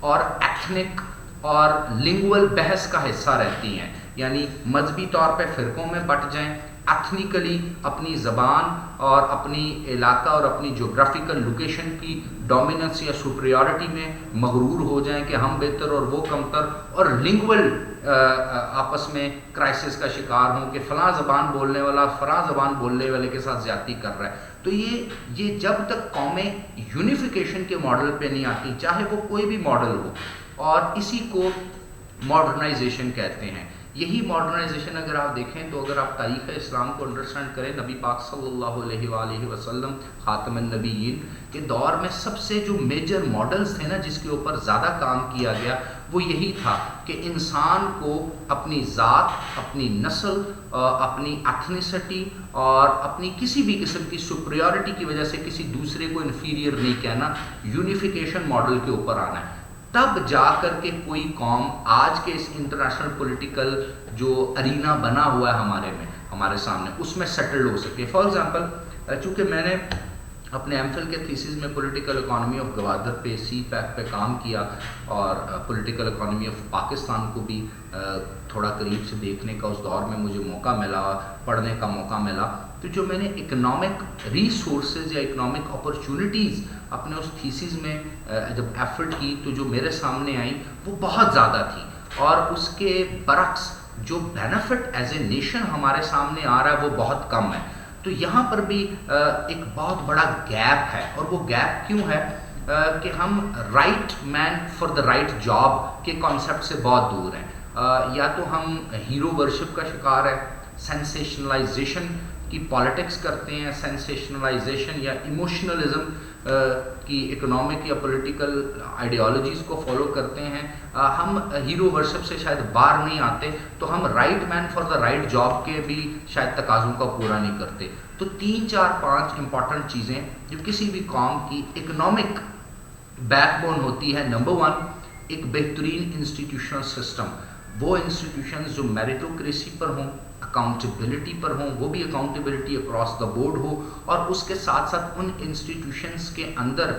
اور ایتھنک اور لنگول بحث کا حصہ رہتی ہیں، یعنی مذہبی طور پہ فرقوں میں بٹ جائیں، ایتھنیکلی اپنی زبان اور اپنی علاقہ اور اپنی جغرافیکل لوکیشن کی ڈومیننس یا سپریورٹی میں مغرور ہو جائیں کہ ہم بہتر اور وہ کمتر، اور لنگول آپس میں کرائسس کا شکار ہوں کہ فلاں زبان بولنے والا فلاں زبان بولنے والے کے ساتھ زیادتی کر رہا ہے. تو یہ جب تک قومیں یونیفیکیشن کے ماڈل پہ نہیں آتی، چاہے وہ کوئی بھی ماڈل ہو، اور اسی کو ماڈرنائزیشن کہتے ہیں. یہی ماڈرنائزیشن اگر آپ دیکھیں تو اگر آپ تاریخ اسلام کو انڈرسٹینڈ کریں، نبی پاک صلی اللہ علیہ وآلہ وسلم خاتم النبیین کے دور میں سب سے جو میجر ماڈلز تھے نا جس کے اوپر زیادہ کام کیا گیا، وہ یہی تھا کہ انسان کو اپنی ذات، اپنی نسل، اپنی ایتھنیسٹی اور اپنی کسی بھی قسم کی سپریورٹی کی وجہ سے کسی دوسرے کو انفیریئر نہیں کہنا، یونیفیکیشن ماڈل کے اوپر آنا ہے. تب جا کر کے کوئی قوم آج کے اس انٹرنیشنل پولیٹیکل جو ارینا بنا ہوا ہے ہمارے سامنے، اس میں سیٹلڈ ہو سکے. فار ایگزامپل، چونکہ میں نے اپنے ایم فل کے تھیسز میں پولیٹیکل اکانومی آف گوادر پہ سی پیک پہ کام کیا، اور پولیٹیکل اکانومی آف پاکستان کو بھی تھوڑا قریب سے دیکھنے کا اس دور میں مجھے موقع ملا، پڑھنے کا موقع ملا. تو جو میں نے اکنامک ریسورسز یا اکنامک اپرچونیٹیز اپنے اس تھیسز میں جب ایفرٹ کی تو جو میرے سامنے آئیں وہ بہت زیادہ تھی، اور اس کے برعکس جو بینیفٹ ایز اے نیشن ہمارے سامنے آ رہا ہے وہ بہت کم ہے. تو یہاں پر بھی ایک بہت بڑا گیپ ہے، اور وہ گیپ کیوں ہے کہ ہم right man for the right job کے کانسیپٹ سے بہت دور ہیں. یا تو ہم ہیرو ورشپ کا شکار ہے، سینسیشنلائزیشن کی پالیٹکس کرتے ہیں، سینسیشنلائزیشن یا ایموشنلزم کی اکنامک یا پولیٹیکل آئیڈیالوجیز کو فالو کرتے ہیں. ہم ہیرو ورشپ سے شاید باہر نہیں آتے، تو ہم right man for the right job کے بھی شاید تقاضوں کا پورا نہیں کرتے. تو 3 4 5 امپورٹنٹ چیزیں جو کسی بھی قوم کی اکنامک بیک بون ہوتی ہے. نمبر 1، ایک بہترین انسٹیٹیوشنل سسٹم، وہ انسٹیٹیوشنز جو میریٹوکریسی پر ہوں، اکاؤنٹیبلٹی پر ہوں، وہ بھی اکاؤنٹیبلٹی اکراس دا بورڈ ہو، اور اس کے ساتھ ساتھ ان انسٹیٹیوشنز کے اندر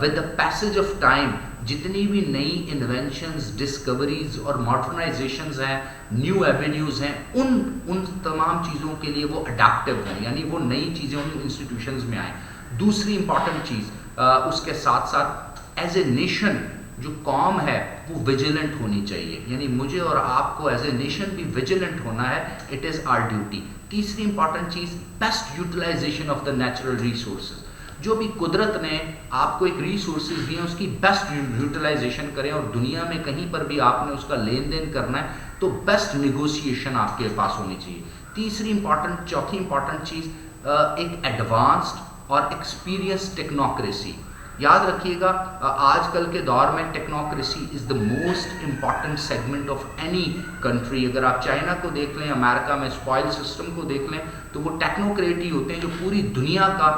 with the passage of time جتنی بھی نئی انوینشنز، ڈسکوریز اور ماڈرنائزیشنز ہیں، نیو ایونیوز ہیں، ان تمام چیزوں کے لیے وہ اڈیپٹیو ہیں، یعنی وہ نئی چیزیں ان انسٹیٹیوشنز میں آئیں. دوسری امپورٹنٹ چیز اس کے ساتھ ساتھ ایز اے نیشن جو قوم ہے وہ ویجیلنٹ ہونی چاہیے، یعنی مجھے اور آپ کو ایز اے نیشن بھی ویجیلنٹ ہونا ہے. It is our duty. تیسری امپورٹنٹ چیز best utilization of the natural resources. جو بھی قدرت نے آپ کو ایک ریسورسز دی ہیں اس کی بیسٹ یوٹیلائزیشن کریں، اور دنیا میں کہیں پر بھی آپ نے اس کا لین دین کرنا ہے تو بیسٹ نیگوسیشن آپ کے پاس ہونی چاہیے. چوتھی امپورٹنٹ چیز ایک ایڈوانسڈ اور ایکسپیرینس ٹیکنوکریسی. یاد رکھیے گا آج کل کے دور میں technocracy is the most important segment of any country. اگر آپ چائنا کو دیکھ لیں، امریکہ میں اسپوائل سسٹم کو دیکھ لیں، تو وہ ٹیکنوکریٹ ہی ہوتے ہیں جو پوری دنیا کا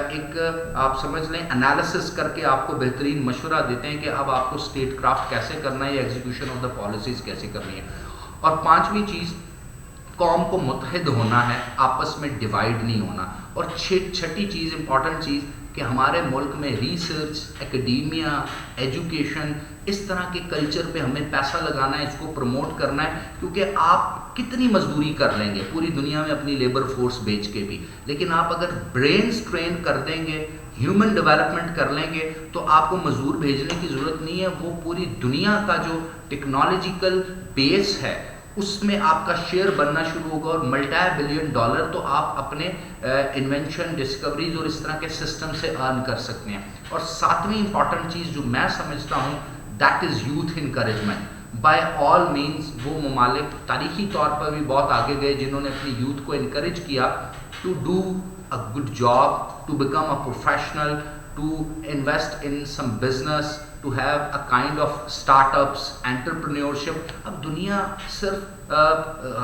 ایک آپ سمجھ لیں انالیسس کر کے آپ کو بہترین مشورہ دیتے ہیں کہ اب آپ کو اسٹیٹ کرافٹ کیسے کرنا ہے یا ایگزیکیوشن آف دا پالیسیز کیسے کرنی ہے. اور پانچویں چیز، قوم کو متحد ہونا ہے، آپس میں ڈیوائڈ نہیں ہونا. اور چھٹی چیز، امپورٹنٹ چیز، کہ ہمارے ملک میں ریسرچ، اکیڈیمیا، ایجوکیشن، اس طرح کے کلچر پہ ہمیں پیسہ لگانا ہے، اس کو پروموٹ کرنا ہے. کیونکہ آپ کتنی مزدوری کر لیں گے پوری دنیا میں اپنی لیبر فورس بیچ کے بھی، لیکن آپ اگر برینز ٹرین کر دیں گے، ہیومن ڈیولپمنٹ کر لیں گے، تو آپ کو مزدور بھیجنے کی ضرورت نہیں ہے. وہ پوری دنیا کا جو ٹیکنالوجیکل بیس ہے اس میں آپ کا شیئر بننا شروع ہوگا اور ملٹی بلین ڈالر تو آپ اپنے انوینشن ڈسکوریز اور اس طرح کے سسٹم سے ارن کر سکتے ہیں. اور ساتویں امپورٹنٹ چیز جو میں سمجھتا ہوں that is youth encouragement. By all means وہ ممالک تاریخی طور پر بھی بہت آگے گئے جنہوں نے اپنی یوتھ کو انکریج کیا to do a good job, to become a professional, to invest in some business, to have a kind of startups, entrepreneurship. اب دنیا صرف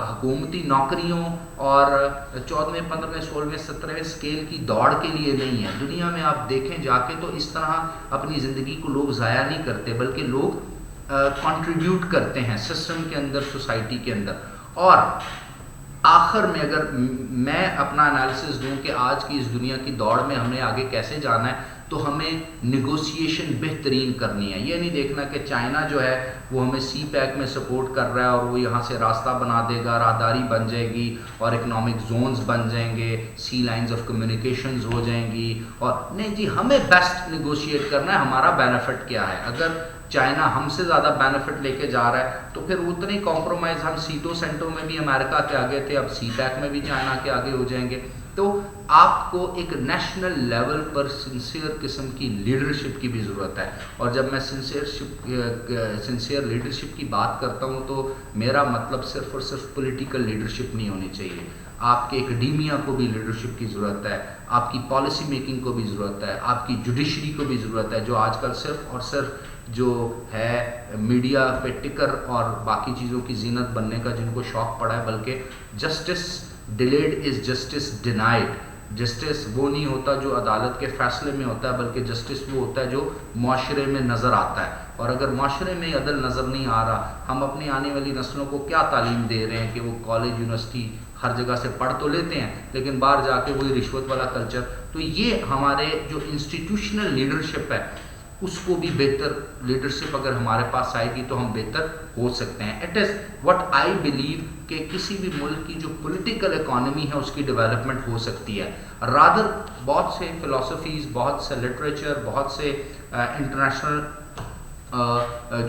حکومتی نوکریوں اور 14ویں 15ویں 16ویں 17ویں اسکیل کی دوڑ کے لیے نہیں ہے. دنیا میں آپ دیکھیں جا کے تو اس طرح اپنی زندگی کو لوگ ضائع نہیں کرتے بلکہ لوگ کنٹریبیوٹ کرتے ہیں سسٹم کے اندر, سوسائٹی کے اندر. اور آخر میں اگر میں اپنا انالیسس دوں کہ آج کی اس دنیا کی دوڑ میں ہمیں آگے کیسے جانا ہے تو ہمیں نیگوسیشن بہترین کرنی ہے. یہ نہیں دیکھنا کہ چائنا جو ہے وہ ہمیں سی پیک میں سپورٹ کر رہا ہے اور وہ یہاں سے راستہ بنا دے گا, راہداری بن جائے گی اور اکنامک زونز بن جائیں گے, سی لائنز آف کمیونیکیشنز ہو جائیں گی. اور نہیں جی, ہمیں بیسٹ نیگوشیٹ کرنا ہے, ہمارا بینیفٹ کیا ہے. اگر چائنا ہم سے زیادہ بینیفٹ لے کے جا رہا ہے تو پھر اتنے کمپرومائز, ہم سیٹو سینٹو میں بھی امریکہ کے آگے تھے, اب سی پیک میں بھی چائنا کے آگے ہو جائیں گے. تو آپ کو ایک نیشنل لیول پر سنسیئر قسم کی لیڈرشپ کی بھی ضرورت ہے. اور جب میں سنسیئر لیڈرشپ کی بات کرتا ہوں تو میرا مطلب صرف اور صرف پولیٹیکل لیڈرشپ نہیں ہونی چاہیے. آپ کے اکیڈیمیا کو بھی لیڈرشپ کی ضرورت ہے, آپ کی پالیسی میکنگ کو بھی ضرورت ہے, آپ کی جوڈیشری کو بھی ضرورت ہے, جو آج کل صرف اور صرف جو ہے میڈیا پہ ٹکر اور باقی چیزوں کی زینت بننے کا جن کو شوق پڑا ہے, بلکہ justice delayed is justice denied. Justice وہ نہیں ہوتا جو عدالت کے فیصلے میں ہوتا ہے, بلکہ جسٹس وہ ہوتا ہے جو معاشرے میں نظر آتا ہے. اور اگر معاشرے میں عدل نظر نہیں آ رہا, ہم اپنی آنے والی نسلوں کو کیا تعلیم دے رہے ہیں کہ وہ کالج یونیورسٹی ہر جگہ سے پڑھ تو لیتے ہیں لیکن باہر جا کے وہی رشوت والا کلچر. تو یہ ہمارے جو انسٹیٹیوشنل لیڈرشپ ہے اس کو بھی بہتر لیڈرشپ اگر ہمارے پاس آئے گی تو ہم بہتر ہو سکتے ہیں. It is what I believe کہ کسی بھی ملک کی جو پولیٹیکل اکانومی ہے اس کی ڈیولپمنٹ ہو سکتی ہے. رادر بہت سے فلاسفیز, بہت سے لٹریچر, بہت سے انٹرنیشنل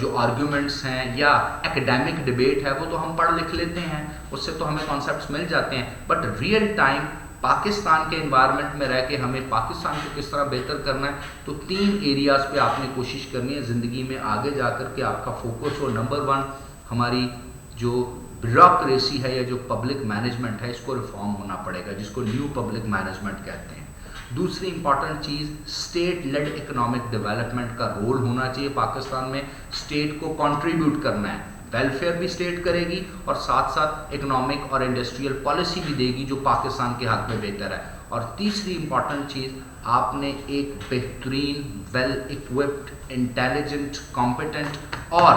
جو آرگیومنٹس ہیں یا ایکڈیمک ڈبیٹ ہے وہ تو ہم پڑھ لکھ لیتے ہیں, اس سے تو ہمیں کانسیپٹس مل جاتے ہیں. بٹ ریئل ٹائم پاکستان کے انوائرمنٹ میں رہ کے ہمیں پاکستان کو کس طرح بہتر کرنا ہے, تو 3 ایریاز پہ آپ نے کوشش کرنی ہے زندگی میں آگے جا کر کے آپ کا فوکس ہو. نمبر 1 ہماری جو بیوروکریسی ہے یا جو پبلک مینجمنٹ ہے اس کو ریفارم ہونا پڑے گا, جس کو نیو پبلک مینجمنٹ کہتے ہیں. دوسری امپورٹنٹ چیز اسٹیٹ لیڈ اکنامک ڈیولپمنٹ کا رول ہونا چاہیے پاکستان میں. اسٹیٹ کو کنٹریبیوٹ کرنا ہے, ویلفیئر بھی اسٹیٹ کرے گی اور ساتھ ساتھ اکنامک اور انڈسٹریل پالیسی بھی دے گی جو پاکستان کے حق میں بہتر ہے. اور تیسری امپورٹنٹ چیز, آپ نے ایک بہترین ویل اکوپڈ انٹیلیجنٹ کمپیٹنٹ اور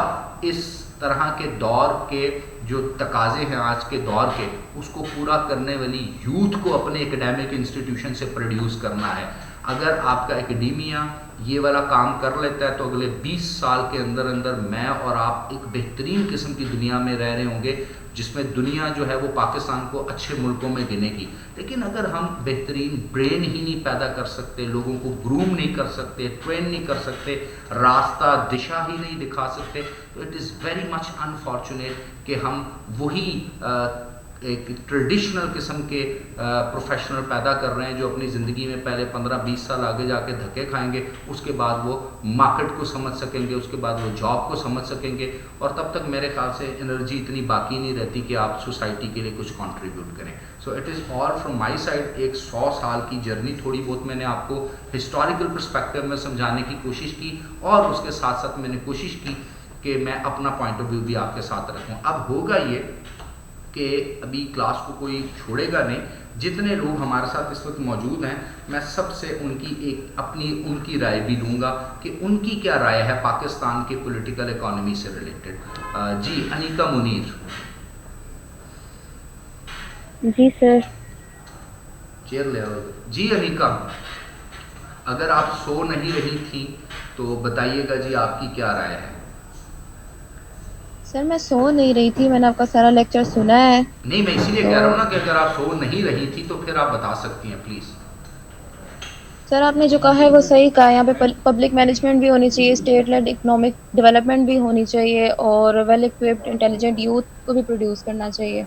اس طرح کے دور کے جو تقاضے ہیں آج کے دور کے اس کو پورا کرنے والی یوتھ کو اپنے اکیڈیمک انسٹیٹیوشن سے پروڈیوس کرنا ہے. اگر آپ کا اکیڈیمیا یہ والا کام کر لیتا ہے تو اگلے 20 سال کے اندر اندر میں اور آپ ایک بہترین قسم کی دنیا میں رہ رہے ہوں گے جس میں دنیا جو ہے وہ پاکستان کو اچھے ملکوں میں گنے گی. لیکن اگر ہم بہترین برین ہی نہیں پیدا کر سکتے, لوگوں کو گروم نہیں کر سکتے, ٹرین نہیں کر سکتے, راستہ دشا ہی نہیں دکھا سکتے, تو it is very much unfortunate کہ ہم وہی ایک ٹریڈیشنل قسم کے پروفیشنل پیدا کر رہے ہیں جو اپنی زندگی میں پہلے 15-20 سال آگے جا کے دھکے کھائیں گے, اس کے بعد وہ مارکیٹ کو سمجھ سکیں گے, اس کے بعد وہ جاب کو سمجھ سکیں گے, اور تب تک میرے خیال سے انرجی اتنی باقی نہیں رہتی کہ آپ سوسائٹی کے لیے کچھ کنٹریبیوٹ کریں. So it is all from my side. ایک 100 سال کی جرنی تھوڑی بہت میں نے آپ کو ہسٹوریکل پرسپیکٹو میں سمجھانے کی کوشش کی, اور اس کے ساتھ ساتھ میں نے کوشش کی کہ میں اپنا پوائنٹ آف ویو بھی آپ کے ساتھ رکھوں. اب ہوگا یہ کہ ابھی کلاس کو کوئی چھوڑے گا نہیں, جتنے لوگ ہمارے ساتھ اس وقت موجود ہیں میں سب سے ان کی رائے بھی لوں گا کہ ان کی کیا رائے ہے پاکستان کے پولیٹیکل اکانومی سے ریلیٹڈ. جی انیکا منیر. جی سر. چیئر لے آؤ. جی انیکا, اگر آپ سو نہیں رہی تھیں تو بتائیے گا جی آپ کی کیا رائے ہے. سر میں سو نہیں رہی تھی, میں نے آپ کا سارا لیکچر سنا ہے. نہیں میں اسی لیے کہہ رہا ہوں نا کہ اگر آپ سو نہیں رہی تھی تو پھر آپ بتا سکتی ہیں پلیز. سر آپ نے جو کہا ہے وہ صحیح کہا ہے. یہاں پہ پبلک مینجمنٹ بھی ہونی چاہیے, اسٹیٹ لیڈ اکنامک ڈیولپمنٹ بھی ہونی چاہیے, اور ویل اکوپڈ انٹیلیجنٹ یوتھ کو بھی پروڈیوس کرنا چاہیے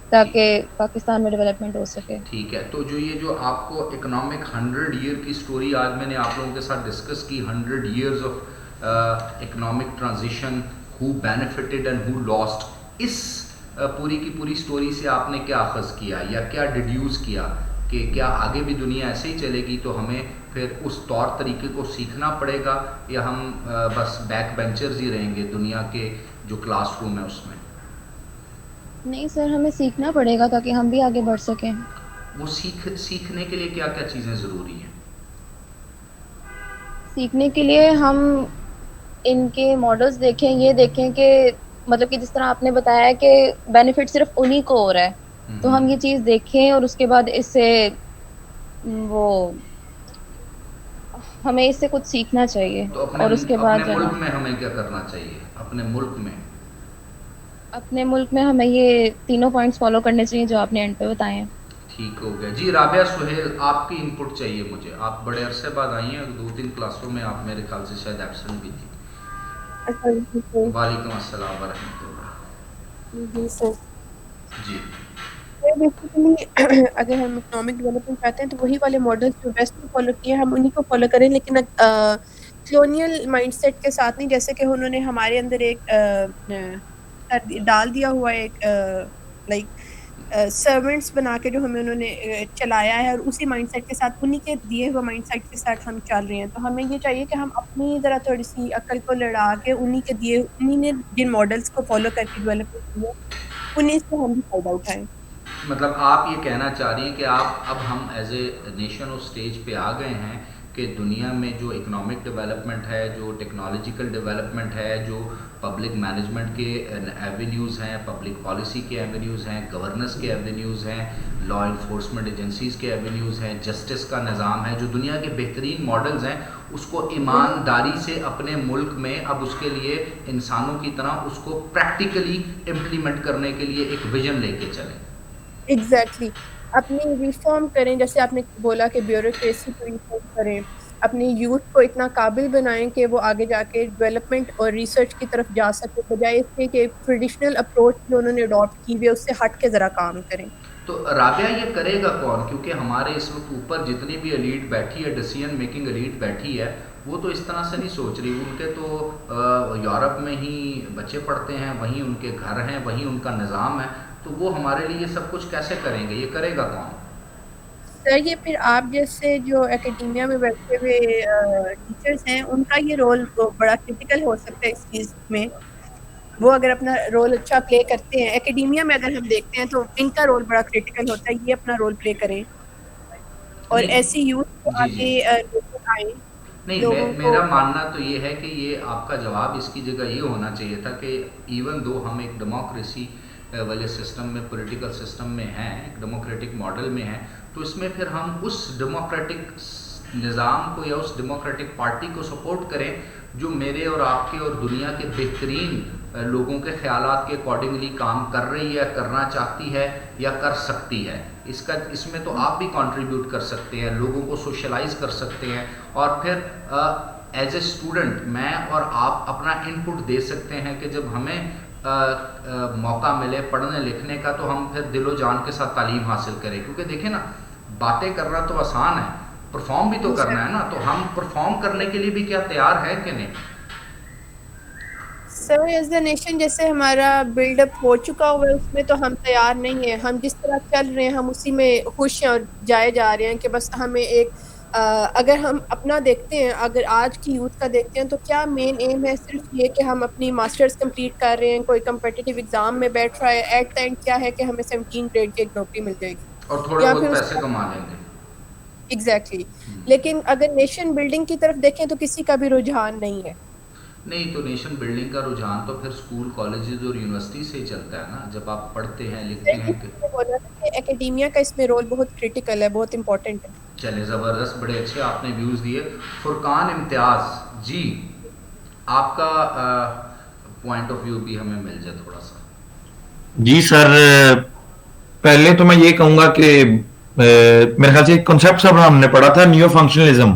تاکہ پاکستان میں ڈیولپمنٹ ہو سکے. ٹھیک ہے, تو جو یہ جو آپ کو اکنامک 100 ایئر کی سٹوری آج میں نے آپ لوگوں کے ساتھ ڈسکس کی, 100 years of economic transition, who benefited and who lost, اس پوری کی پوری سٹوری سے آپ نے کیا اخذ کیا یا کیا ڈیڈیوس کیا کہ کیا آگے بھی دنیا ایسے ہی چلے گی تو ہمیں پھر اس طور طریقے کو سیکھنا پڑے گا, یا ہم بس بیک بینچرز ہی رہیں گے دنیا کے جو کلاس روم ہے اس میں؟ نہیں سر, ہمیں سیکھنا پڑے گا تاکہ ہم بھی آگے بڑھ سکیں. وہ سیکھنے کے لیے کیا کیا چیزیں ضروری ہیں؟ سیکھنے کے لیے ہم ان کے ماڈلز دیکھیں, یہ دیکھیں کہ مطلب کہ جس طرح آپ نے بتایا کہ بینیفٹ صرف انہی کو ہو رہا ہے, تو ہم یہ چیز دیکھیں اور اس کے بعد اس سے ہمیں اس سے کچھ سیکھنا چاہیے. تو اور اس کے بعد اپنے ملک میں ہمیں کیا کرنا چاہیے؟ اپنے ملک میں ہمیں یہ تینوں پوائنٹس فالو کرنے چاہیے جو آپ نے اینڈ پہ بتائے ہیں. ٹھیک ہو گیا جی. رابعہ سہیل, آپ کی ان پٹ چاہیے مجھے. آپ بڑے عرصے بعد آئی ہیں, 2-3 کلاسوں میں آپ میرے خیال سے شاید ایبسنٹ بھی تھی. وعلیکم السلام ورحمۃ اللہ. جی سر, جی بیسیکلی اگر ہم اکنامک ڈیولپمنٹ چاہتے ہیں تو وہی والے ماڈلس جو ویسٹ میں فالو کیے ہم انہی کو فالو کریں, لیکن کلونیل مائنڈ سیٹ کے ساتھ نہیں, جیسے کہ انہوں نے ہمارے اندر ایک ڈال دیا ہوا ہے, ایک لائک سرونٹس بنا کے جو ہمیں انہوں نے چلایا ہے, اور اسی مائنڈ سیٹ کے ساتھ انہی کے دیے ہوئے مائنڈ سیٹ کے ساتھ ہم چل رہے ہیں. تو ہمیں یہ چاہیے کہ ہم اپنی ذرا تھوڑی سی عقل کو لڑا کے انہی نے جن ماڈلس کو فالو کر کے ڈیولپمنٹ کیا انہیں سے ہم بھی فائدہ اٹھائیں. مطلب آپ یہ کہنا چاہ رہی ہیں کہ آپ اب ہم ایز اے نیشن اور اسٹیج پہ آ گئے ہیں کہ دنیا میں جو اکنامک ڈیولپمنٹ ہے, جو ٹیکنالوجیکل ڈیولپمنٹ ہے, جو پبلک مینجمنٹ کے ایونیوز ہیں, پبلک پالیسی کے ایونیوز ہیں, گورننس کے ایونیوز ہیں, لا انفورسمنٹ ایجنسیز کے ایونیوز ہیں, جسٹس کا نظام ہے, جو دنیا کے بہترین ماڈلز ہیں, اس کو ایمانداری سے اپنے ملک میں اب اس کے لیے انسانوں کی طرح اس کو پریکٹیکلی امپلیمنٹ کرنے کے لیے ایک ویژن لے کے چلیں. ایگزیکٹلی, اپنی ریفارم کریں, جیسے آپ نے بولا کہ بیوروکریسی کو ریفارم کریں, اپنی یوتھ کو اتنا قابل بنائیں کہ وہ آگے جا کے ڈیولپمنٹ اور ریسرچ کی طرف جا سکے, بجائے اس کے کہ ٹریڈیشنل اپروچ جو انہوں نے اڈاپٹ کی ہوئی ہے اس سے ہٹ کے ذرا کام کریں. تو رابعہ یہ کرے گا کون؟ کیونکہ ہمارے اس وقت اوپر جتنی بھی ایلیٹ بیٹھی ہے, ڈیسیژن میکنگ ایلیٹ بیٹھی ہے, وہ تو اس طرح سے نہیں سوچ رہی. ان کے تو یورپ میں ہی بچے پڑھتے ہیں, وہیں ان کے گھر ہیں, وہیں ان کا نظام ہے, تو وہ ہمارے لیے یہ سب کچھ کیسے کریں گے؟ یہ کرے گا کون؟ سر یہ پھر آپ جیسے جو اکیڈیمیا میں بیٹھے ہوئے ٹیچرز ہیں ان کا یہ رول بڑا کرٹیکل ہو سکتا ہے اس چیز میں. وہ اگر اپنا رول اچھا پلے کرتے ہیں, اکیڈیمیا میں اگر ہم دیکھتے ہیں تو ان کا رول بڑا کرٹیکل ہوتا ہے, یہ اپنا رول پلے کریں اور ایسی یوتھ کو آگے آئیں. نہیں, میرا ماننا تو یہ ہے کہ یہ آپ کا جواب اس کی جگہ یہ ہونا چاہیے تھا کہ ایون دو ہم ایک ڈیموکریسی والے سسٹم میں, پولیٹیکل سسٹم میں ہیں, ایک ڈیموکریٹک ماڈل میں ہیں, تو اس میں پھر ہم اس ڈیموکریٹک نظام کو یا اس ڈیموکریٹک پارٹی کو سپورٹ کریں جو میرے اور آپ کے اور دنیا کے بہترین لوگوں کے خیالات کے اکارڈنگلی کام کر رہی ہے, کرنا چاہتی ہے یا کر سکتی ہے. اس میں تو آپ بھی کنٹریبیوٹ کر سکتے ہیں, لوگوں کو سوشلائز کر سکتے ہیں, اور پھر ایز اے اسٹوڈنٹ میں اور آپ اپنا ان پٹ دے سکتے ہیں کہ جب ہمیں موقع ملے پڑھنے لکھنے کا تو ہم پھر دل و جان کے ساتھ تعلیم حاصل کریں. کیونکہ دیکھیں نا, باتیں کرنا تو آسان ہے, پرفارم بھی تو کرنا ہے نا, تو ہم پرفارم کرنے کے لیے بھی کیا تیار ہے کہ نہیں؟ سر ایز اے نیشن جیسے ہمارا بلڈ اپ ہو چکا ہوا ہے اس میں تو ہم تیار نہیں ہیں. ہم جس طرح چل رہے ہیں ہم اسی میں خوش ہیں اور جائے جا رہے ہیں کہ بس ہمیں ایک اگر ہم اپنا دیکھتے ہیں, اگر آج کی یوتھ کا دیکھتے ہیں تو کیا مین ایم ہے؟ صرف یہ کہ ہم اپنی ماسٹرز کمپلیٹ کر رہے ہیں, کوئی کمپٹیٹیو ایگزام میں بیٹھ رہا ہے, ایٹ دا اینڈ کیا ہے کہ ہمیں 17 گریڈ کی ایک نوکری مل جائے گی اور تھوڑے بہت پیسے کما لیں گے. ایگزیکٹلی. لیکن اگر نیشن بلڈنگ کی طرف دیکھیں تو کسی کا بھی رجحان نہیں ہے. نہیں, تو نیشن بلڈنگ کا رجحان تو پھر اسکول, کالجز اور یونیورسٹی سے ہی چلتا ہے نا, جب آپ پڑھتے ہیں لکھتے ہیں. کہ اکیڈیمیا کا اس میں رول بہت کرٹیکل ہے, بہت امپورٹنٹ ہے. چلے زبردست, بڑے اچھے آپ نے ویوز دیے. فرقان امتیاز جی, آپ کا پوائنٹ آف ویو بھی ہمیں مل جائے تھوڑا سا. جی سر, پہلے تو میں یہ کہوں گا کہ میرے خیال سے ایک کنسیپٹ سب ہم نے پڑھا تھا, نیو فنکشنلزم.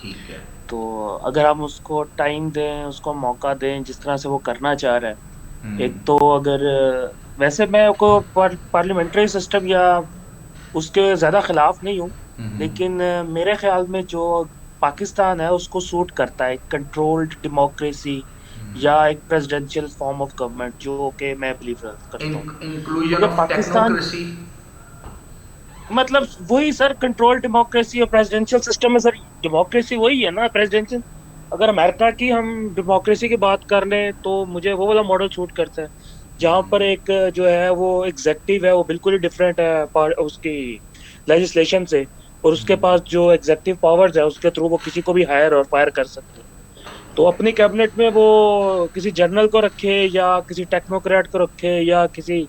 ٹھیک ہے. تو اگر ہم اس کو ٹائم دیں, اس کو موقع دیں جس طرح سے وہ کرنا چاہ رہا ہے. ایک تو اگر ویسے میں کو پارلیمنٹری سسٹم یا اس کے زیادہ خلاف نہیں ہوں, لیکن میرے خیال میں جو پاکستان ہے اس کو سوٹ کرتا ہے کنٹرولڈ ڈیموکریسی یا ایک پریزیڈنشیل فارم آف گورنمنٹ, جو کہ میں بلیو کرتا ہوں. انکلوژن آف ٹیکنوکریسی مطلب وہی سر, کنٹرول ڈیموکریسی اور پریزیڈنشیل سسٹم میں سر ڈیموکریسی وہی ہے نا پریزیڈنشیل. اگر امریکہ کی ہم ڈیموکریسی کی بات کر لیں تو مجھے وہ والا ماڈل سوٹ کرتا ہے جہاں پر ایک جو ہے وہ ایگزیکٹو ہے وہ بالکل ہی ڈفرینٹ ہے اس کی لیجسلیشن سے, اور اس کے پاس جو ایگزیکٹو پاورز ہے اس کے تھرو وہ کسی کو بھی ہائر اور فائر کر سکتے ہیں. تو اپنی کیبنٹ میں وہ کسی جنرل کو رکھے یا کسی ٹیکنوکریٹ کو رکھے یا کسی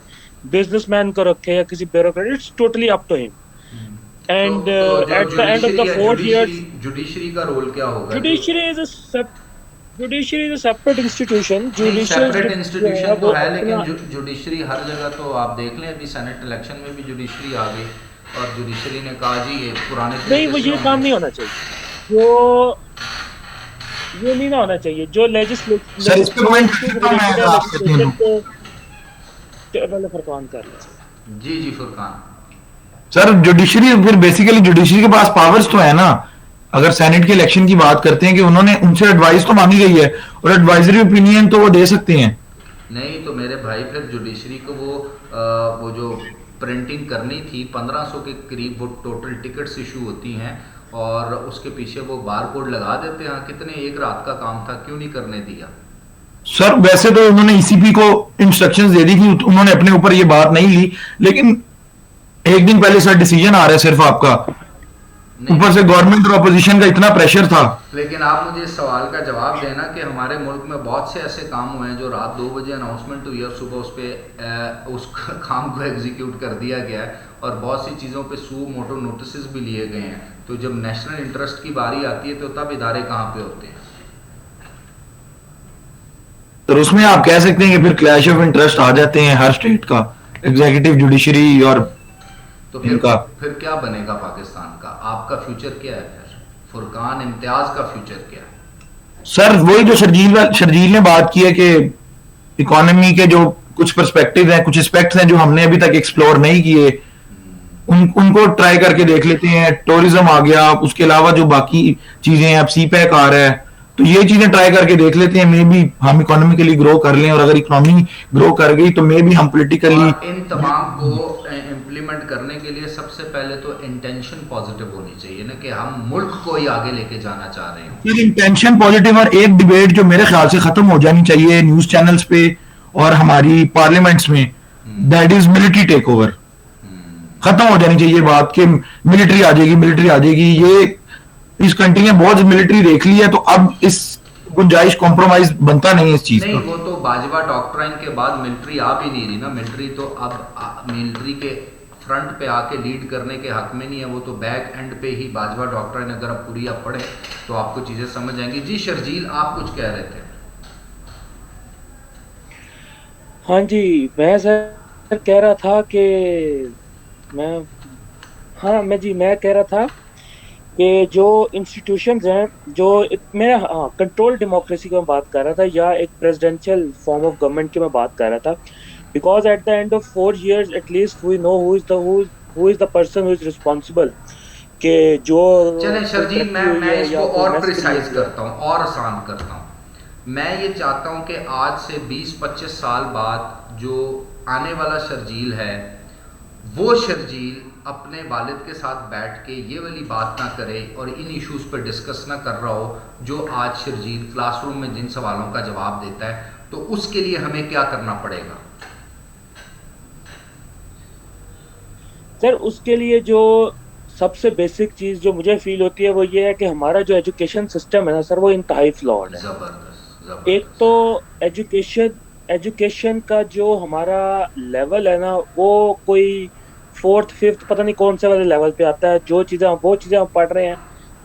بزنس مین کو رکھے یا کسی bureaucrat, it's totally up to him. And at the end of the 4 years judiciary کا رول کیا ہوگا؟ Judiciary is a separate institution. Separate institution تو ہے, لیکن جوڈیشری ہر جگہ تو آپ دیکھ لیں, ابھی سینٹ الیکشن میں بھی جوڈیشری آ گئی اور جوڈیشری نے کہا جی یہ پرانے نہیں, وہ یہ کام نہیں ہونا چاہیے, جو یہ نہیں نہ ہونا چاہیے جو فرقان کر رہے. جی فرقان سر جوڈیشری پھر بیسیکلی جوڈیشری کے پاس پاورز تو ہے نا. اگر سینٹ کے الیکشن کی بات کرتے ہیں کہ انہوں نے ان سے ایڈوائز تو مانگی گئی ہے اور ایڈوائزری اوپینین تو وہ دے سکتے ہیں. نہیں تو میرے بھائی پھر جوڈیشری کو وہ جو پرنٹنگ کرنی تھی 1500 کے قریب وہ ٹوٹل ٹکٹس ایشو ہوتی ہیں اور اس کے پیچھے وہ بار کوڈ لگا دیتے ہیں. کتنے ایک رات کا کام تھا, کیوں نہیں کرنے دیا؟ سر ویسے تو انہوں نے ای سی پی کو انسٹرکشنز دے دی تھی, انہوں نے اپنے اوپر یہ بات نہیں لی, لیکن ایک دن پہلے سر ڈیسیجن آ رہا ہے صرف آپ کا, اوپر سے گورنمنٹ اور اپوزیشن کا اتنا پریشر تھا. لیکن آپ مجھے اس سوال کا جواب دینا کہ ہمارے ملک میں بہت سے ایسے کام ہوئے ہیں جو رات 2 بجے اناؤنسمنٹ ہوئی اور صبح اس پہ اس کام کو ایگزیکیوٹ کر دیا گیا ہے, اور بہت سی چیزوں پہ سو موٹو نوٹسز بھی لیے گئے ہیں. تو جب نیشنل انٹرسٹ کی باری آتی ہے تو تب ادارے کہاں پہ ہوتے ہیں؟ تو اس میں آپ کہہ سکتے ہیں کہ پھر کلیش آف انٹرسٹ آ جاتے ہیں ہر اسٹیٹ کا, ایگزیکٹو جوڈیشری اور تو پھر کیا بنے گا پاکستان کا؟ آپ کا فیوچر کیا ہے پھر؟ فرقان امتیاز کا فیوچر کیا ہے؟ سر وہی جو شرجیل نے بات کی ہے کہ اکانومی کے جو کچھ پرسپیکٹو ہیں, کچھ اسپیکٹس ہیں جو ہم نے ابھی تک ایکسپلور نہیں کیے, ان کو ٹرائی کر کے دیکھ لیتے ہیں. ٹورزم آ گیا, اس کے علاوہ جو باقی چیزیں ہیں, اب سی پیک آ رہا ہے, تو یہ چیزیں ٹرائی کر کے دیکھ لیتے ہیں. مے بی ہم اکانومیکلی گرو کر لیں, اور اگر اکانومی گرو کر گئی تو مے بی ہم پولیٹیکلی. ان تمام کو امپلیمنٹ کرنے کے لیے سب سے پہلے تو انٹینشن پازیٹیو ہونی چاہیے نا, کہ ہم ملک کو ہی آگے لے کے جانا چاہ رہے ہیں. انٹینشن پازیٹیو, اور ایک ڈبیٹ جو میرے خیال سے ختم ہو جانی چاہیے نیوز چینلز پہ اور ہماری پارلیمنٹس میں, that is military take over. ختم ہو جانی چاہیے بات کہ ملٹری آ جائے گی. یہ اس کنٹری نے بہت ملٹری دیکھ لی ہے, تو اب اس گنجائش کمپرومائز بنتا نہیں ہے اس چیز کا. نہیں, وہ تو باجوہ ڈاکٹرائن کے بعد ملٹری آ بھی نہیں رہی نا. ملٹری تو اب ملٹری کے فرنٹ پہ آ کے لیڈ کرنے کے حق میں نہیں ہے, وہ تو بیک اینڈ پہ ہی باجوہ ڈاکٹرائن اگر آپ پوری آپ پڑھیں تو آپ کو چیزیں سمجھ آئیں گی. جی شرجیل آپ کچھ کہہ رہے تھے. ہاں جی, میں سر کہہ رہا تھا کہ میں کہہ رہا تھا کہ جو انسٹیٹیوشنز ہیں, جو میں کنٹرول ڈیموکریسی کی میں بات کر رہا تھا یا ایک پریزیڈنشیل فارم آف گورنمنٹ کی میں بات کر رہا تھا, because at the end of 4 years at least we know who is the person who is responsible. کہ جو چلیں شرجیل, میں اس کو اور پریسائز کرتا ہوں اور آسان کرتا ہوں. میں یہ چاہتا ہوں کہ آج سے 20-25 سال بعد جو آنے والا شرجیل ہے وہ شرجیل اپنے والد کے ساتھ بیٹھ کے یہ والی بات نہ کرے اور ان ایشوز پر ڈسکس نہ کر رہا ہو جو آج شرجیل کلاس روم میں جن سوالوں کا جواب دیتا ہے. تو اس کے لیے ہمیں کیا کرنا پڑے گا؟ سر اس کے لیے جو سب سے بیسک چیز جو مجھے فیل ہوتی ہے وہ یہ ہے کہ ہمارا جو ایجوکیشن سسٹم ہے نا سر, وہ انتہائی فلاڈ ہے. ایک تو ایجوکیشن کا جو ہمارا لیول ہے نا وہ کوئی 4th 5th پتہ نہیں کون سے والے لیول پہ آتا ہے. وہ چیزیں ہم پڑھ رہے ہیں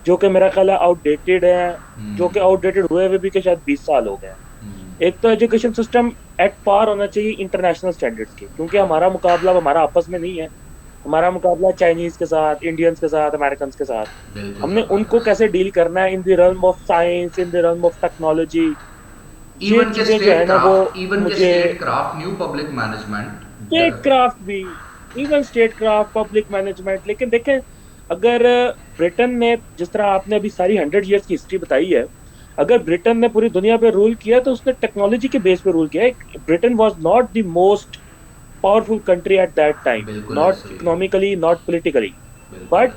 جو کہ میرا خیال ہے آؤٹ ڈیٹڈ ہے, جو کہ آؤٹ ڈیٹڈ ہوئے ہوئے بھی کہ شاید 20 سال ہو گئے. ایک تو ایجوکیشن سسٹم ایٹ پار ہونا چاہیے انٹرنیشنل اسٹینڈرڈ کے, کیونکہ ہمارا مقابلہ ہمارا آپس میں نہیں ہے, ہمارا مقابلہ چائنیز کے ساتھ, انڈینس کے ساتھ, امریکنس کے ساتھ. بالکل ہم نے ان کو کیسے ڈیل کرنا ہے in the realm of science, in the realm of technology. یہ ایون کے چیزیں جو ہے نا وہ مجھے statecraft, new public management, statecraft بھی, even statecraft, public management. لیکن دیکھیں اگر برٹن نے, جس طرح آپ نے ابھی ساری 100 ایئرس کی ہسٹری بتائی ہے, اگر برٹن نے پوری دنیا پہ رول کیا تو اس نے ٹیکنالوجی کے بیس پہ رول کیا ہے. Britain was not the most powerful country at that time, not economically, not politically, but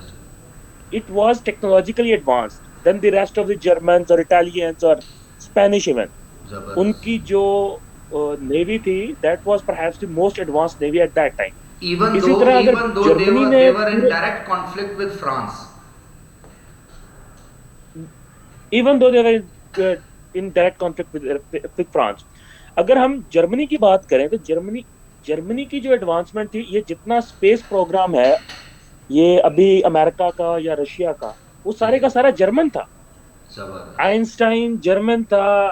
it was technologically advanced than the rest of the Germans or Italians or Spanish even. ان کی جو navy تھی that was perhaps the most advanced navy at that time. اسی طرح اگر جرمنی نے they were in direct conflict with France, even though they were in direct conflict with France. اگر ہم جرمنی کی بات کریں تو جرمنی کی جو ایڈوانسمنٹ تھی, یہ جتنا اسپیس پروگرام ہے یہ ابھی امریکہ کا یا رشیا کا, وہ سارے کا سارا جرمن تھا. آئنسٹائن جرمن تھا,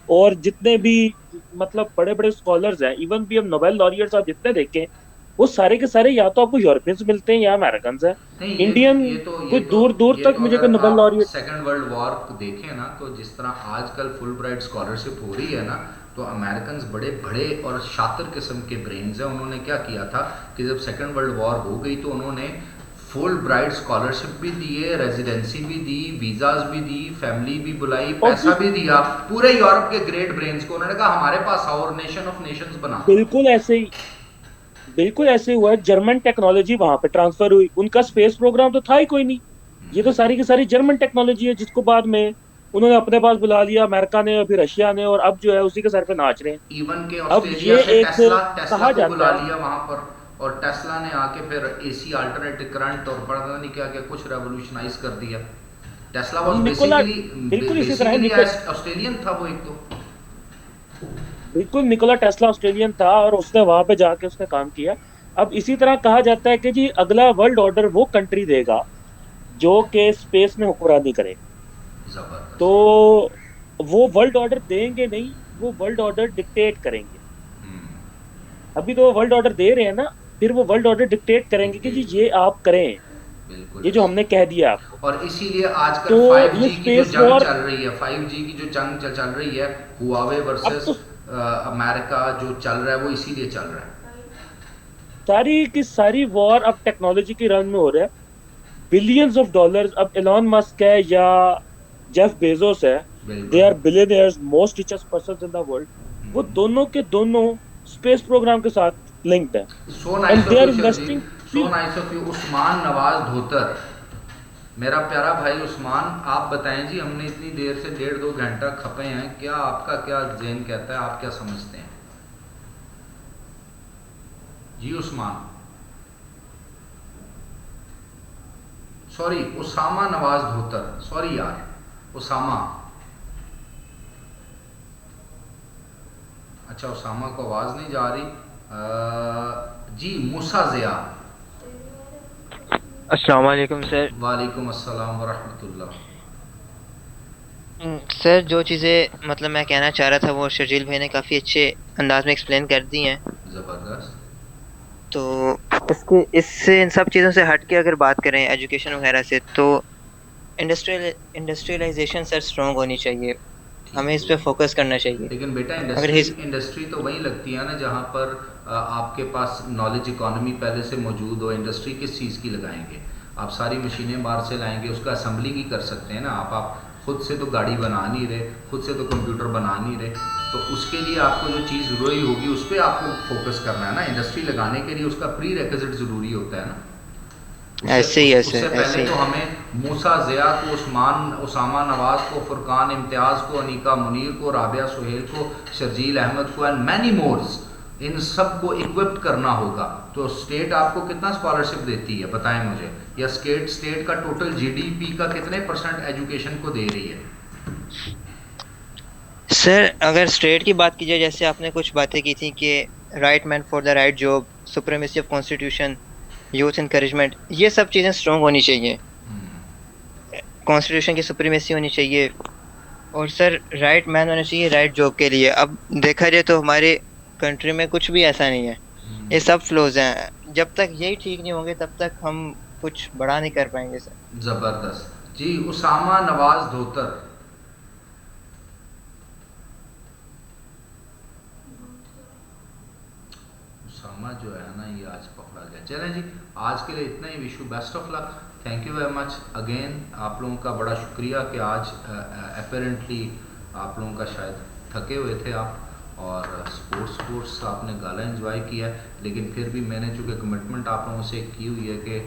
اور جتنے بھی مطلب بڑے بڑے اسکالرز ہیں, ایون بھی ہم نوبل لاریٹس آپ جتنے دیکھیں وہ سارے کے سارے یا تو آپ کو یورپینس ملتے ہیں یا امریکنز ہیں. انڈین کوئی دور دور تک مجھے کوئی Nobel laureate. Second world war کو دیکھیں نا تو جس طرح آج کل فل برائٹ اسکالرشپ ہو رہی ہے نا, تو امریکنز بڑے بڑے اور شاطر قسم کے برینز ہیں. انہوں نے کیا کیا تھا کہ جب سیکنڈ ورلڈ وار ہو گئی تو انہوں نے فل برائٹ اسکالرشپ بھی دیے, ریزیڈنسی بھی دی, ویزاز بھی دی, فیملی بھی بلائی, پیسہ بھی دیا پورے یورپ کے گریٹ برینز کو. انہوں نے کہا ہمارے پاس اور نیشن آف نیشنز بنا. بالکل ایسے ہی ہوا ہے. جرمن ٹیکنالوجی وہاں پہ ٹرانسفر ہوئی, ان کا اسپیس پروگرام تو تھا ہی کوئی نہیں. یہ تو ساری کی ساری جرمن ٹیکنالوجی ہے جس کو بعد میں انہوں نے اپنے پاس بلا لیا امریکہ نے, پھر رشیا نے, اور اب جو ہے اسی کے سر پہ ناچ رہے ہیں. ایون کہ اب آسٹریلیا یہ سے ایک ٹیسلا کہا کو بلا جاتا لیا ہے, وہاں پر, اور ٹیسلا نے آ کے پھر اے سی الٹرنیٹ کرنٹ اور پتہ نہیں کیا کیا کچھ ریولوشنائز کر دیا. ٹیسلا واز بالکل اسی طرح آسٹریلین تھا وہ ایک تو. بالکل نکولا ٹیسلا آسٹریلین تھا اور اس نے وہاں پہ جا کے اس نے کام کیا. اب اسی طرح کہا جاتا ہے کہ جی اگلا ورلڈ آرڈر وہ کنٹری دے گا جو کہ اسپیس میں حکمرانی کرے. تو وہ ورلڈ آرڈر دیں گے نہیں, وہ ورلڈ آرڈر ڈکٹیٹ کریں گے. ابھی تو وہ ورلڈ آرڈر دے رہے ہیں نا, پھر وہ ورلڈ آرڈر ڈکٹیٹ کریں گے کہ جی یہ آپ کریں, یہ جو ہم نے کہہ دیا آپ کو. اور اسی لیے آج کل 5G کی جو جنگ چل رہی ہے, 5G کی جو جنگ چل رہی ہے, ہواوے ورسز امریکہ جو چل رہا ہے, وہ اسی لیے چل رہا ہے. ساری کی ساری وار اب ٹیکنالوجی کی رن میں ہو رہا ہے. Billions of dollars. اب ایلون مسک ہے یا جیف بیزوس ہے, they are billionaires, most richest persons in the world. وہ دونوں کے دونوں اسپیس پروگرام کے ساتھ لنکڈ ہے. And they are investing. So nice of you. Usman Nawaz Dhotar, میرا پیارا بھائی عثمان, آپ بتائیں جی, ہم نے اتنی دیر سے 1.5-2 گھنٹہ کھپے ہیں, کیا آپ کا کیا ذہن کہتا ہے, آپ کیا سمجھتے ہیں جی عثمان؟ سوری, اسامہ نواز دھوتر, سوری یار اسامہ. اچھا اسامہ کو آواز نہیں جا رہی. جی موسیٰ ضیاء. السلام علیکم سر. وعلیکم السلام ورحمۃ اللہ. سر جو چیزیں مطلب میں کہنا چاہ رہا تھا وہ شرجیل بھائی نے کافی اچھے انداز میں ایکسپلین کر دی ہیں. زبردست. تو اس سے ان سب چیزوں سے ہٹ کے اگر بات کریں ایجوکیشن وغیرہ سے, تو انڈسٹریلائزیشن سر اسٹرانگ ہونی چاہیے, ہمیں اس پہ فوکس کرنا چاہیے. لیکن بیٹا انڈسٹری تو وہی لگتی ہے نا جہاں پر آپ کے پاس نالج اکانومی پہلے سے موجود ہو. انڈسٹری کس چیز کی لگائیں گے آپ؟ ساری مشینیں باہر سے لائیں گے, اس کا اسمبلنگ ہی کر سکتے ہیں نا آپ خود سے تو گاڑی بنا نہیں رہے, خود سے تو کمپیوٹر بنا نہیں رہے. تو اس کے لیے آپ کو جو چیز ضروری ہوگی اس پہ آپ کو فوکس کرنا ہے نا. انڈسٹری لگانے کے لیے اس کا پری ریکوزٹ ضروری ہوتا ہے نا. ایسے ہی اس سے پہلے تو ہمیں موسیٰ ضیاء کو, اسامہ نواز کو, فرقان امتیاز کو, انیکا منیر کو, رابعہ سہیل کو, شرجیل احمد کو, اینڈ مینی مورز, ان سب کو اکوپڈ کرنا ہوگا. تو اسٹیٹ آپ کو کتنا اسکالرشپ دیتی ہے بتائیں مجھے, یا اسٹیٹ کا ٹوٹل جی ڈی پی کا کتنے % ایجوکیشن کو دے رہی ہے؟ سر اگر اسٹیٹ کی بات کی جائے, جیسے آپ نے کچھ باتیں کی تھیں کہ right man for the right job, supremacy of constitution, youth encouragement, یہ سب چیزیں اسٹرانگ ہونی چاہیے. کانسٹیٹیوشن کی سپریمیسی ہونی چاہیے, اور سر رائٹ مین ہونا چاہیے رائٹ جاب کے لیے. اب دیکھا جائے تو ہمارے کنٹری میں کچھ بھی ایسا نہیں ہے, یہ سب فلوز ہیں. جب تک یہی ٹھیک نہیں ہوں گے تب تک ہم کچھ بڑا نہیں کر پائیں گے سر. زبردست جی. اسامہ نواز دھوتر. اسامہ جو ہے نا یہ آج پکڑا گیا. چلیں جی آج کے لیے اتنا ہی. Wish you best of luck. Thank you very much again. آپ لوگوں کا بڑا شکریہ کہ آج اپیرنٹلی آپ لوگوں کا شاید تھکے ہوئے تھے آپ اور اسپورٹس آپ نے گالا انجوائے کیا ہے, لیکن پھر بھی میں نے چونکہ کمٹمنٹ آپ لوگوں سے کی ہوئی ہے کہ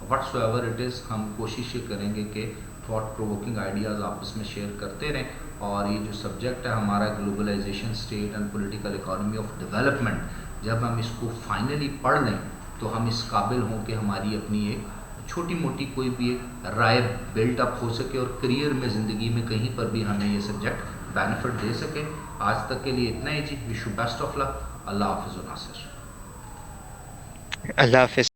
وٹس ایور اٹ از ہم کوشش یہ کریں گے کہ تھاٹ پرووکنگ آئیڈیاز آپس میں شیئر کرتے رہیں. اور یہ جو سبجیکٹ ہے ہمارا globalization state and political economy of development, جب ہم اس کو فائنلی پڑھ لیں تو ہم اس قابل ہوں کہ ہماری اپنی ایک چھوٹی موٹی کوئی بھی ایک رائے بلٹ اپ ہو سکے اور کریئر میں زندگی میں کہیں پر بھی ہمیں یہ سبجیکٹ بینیفٹ دے سکے. آج تک کے لیے اتنا ہی جی. وش یو بیسٹ آف لک. اللہ حافظ و ناصر. اللہ حافظ.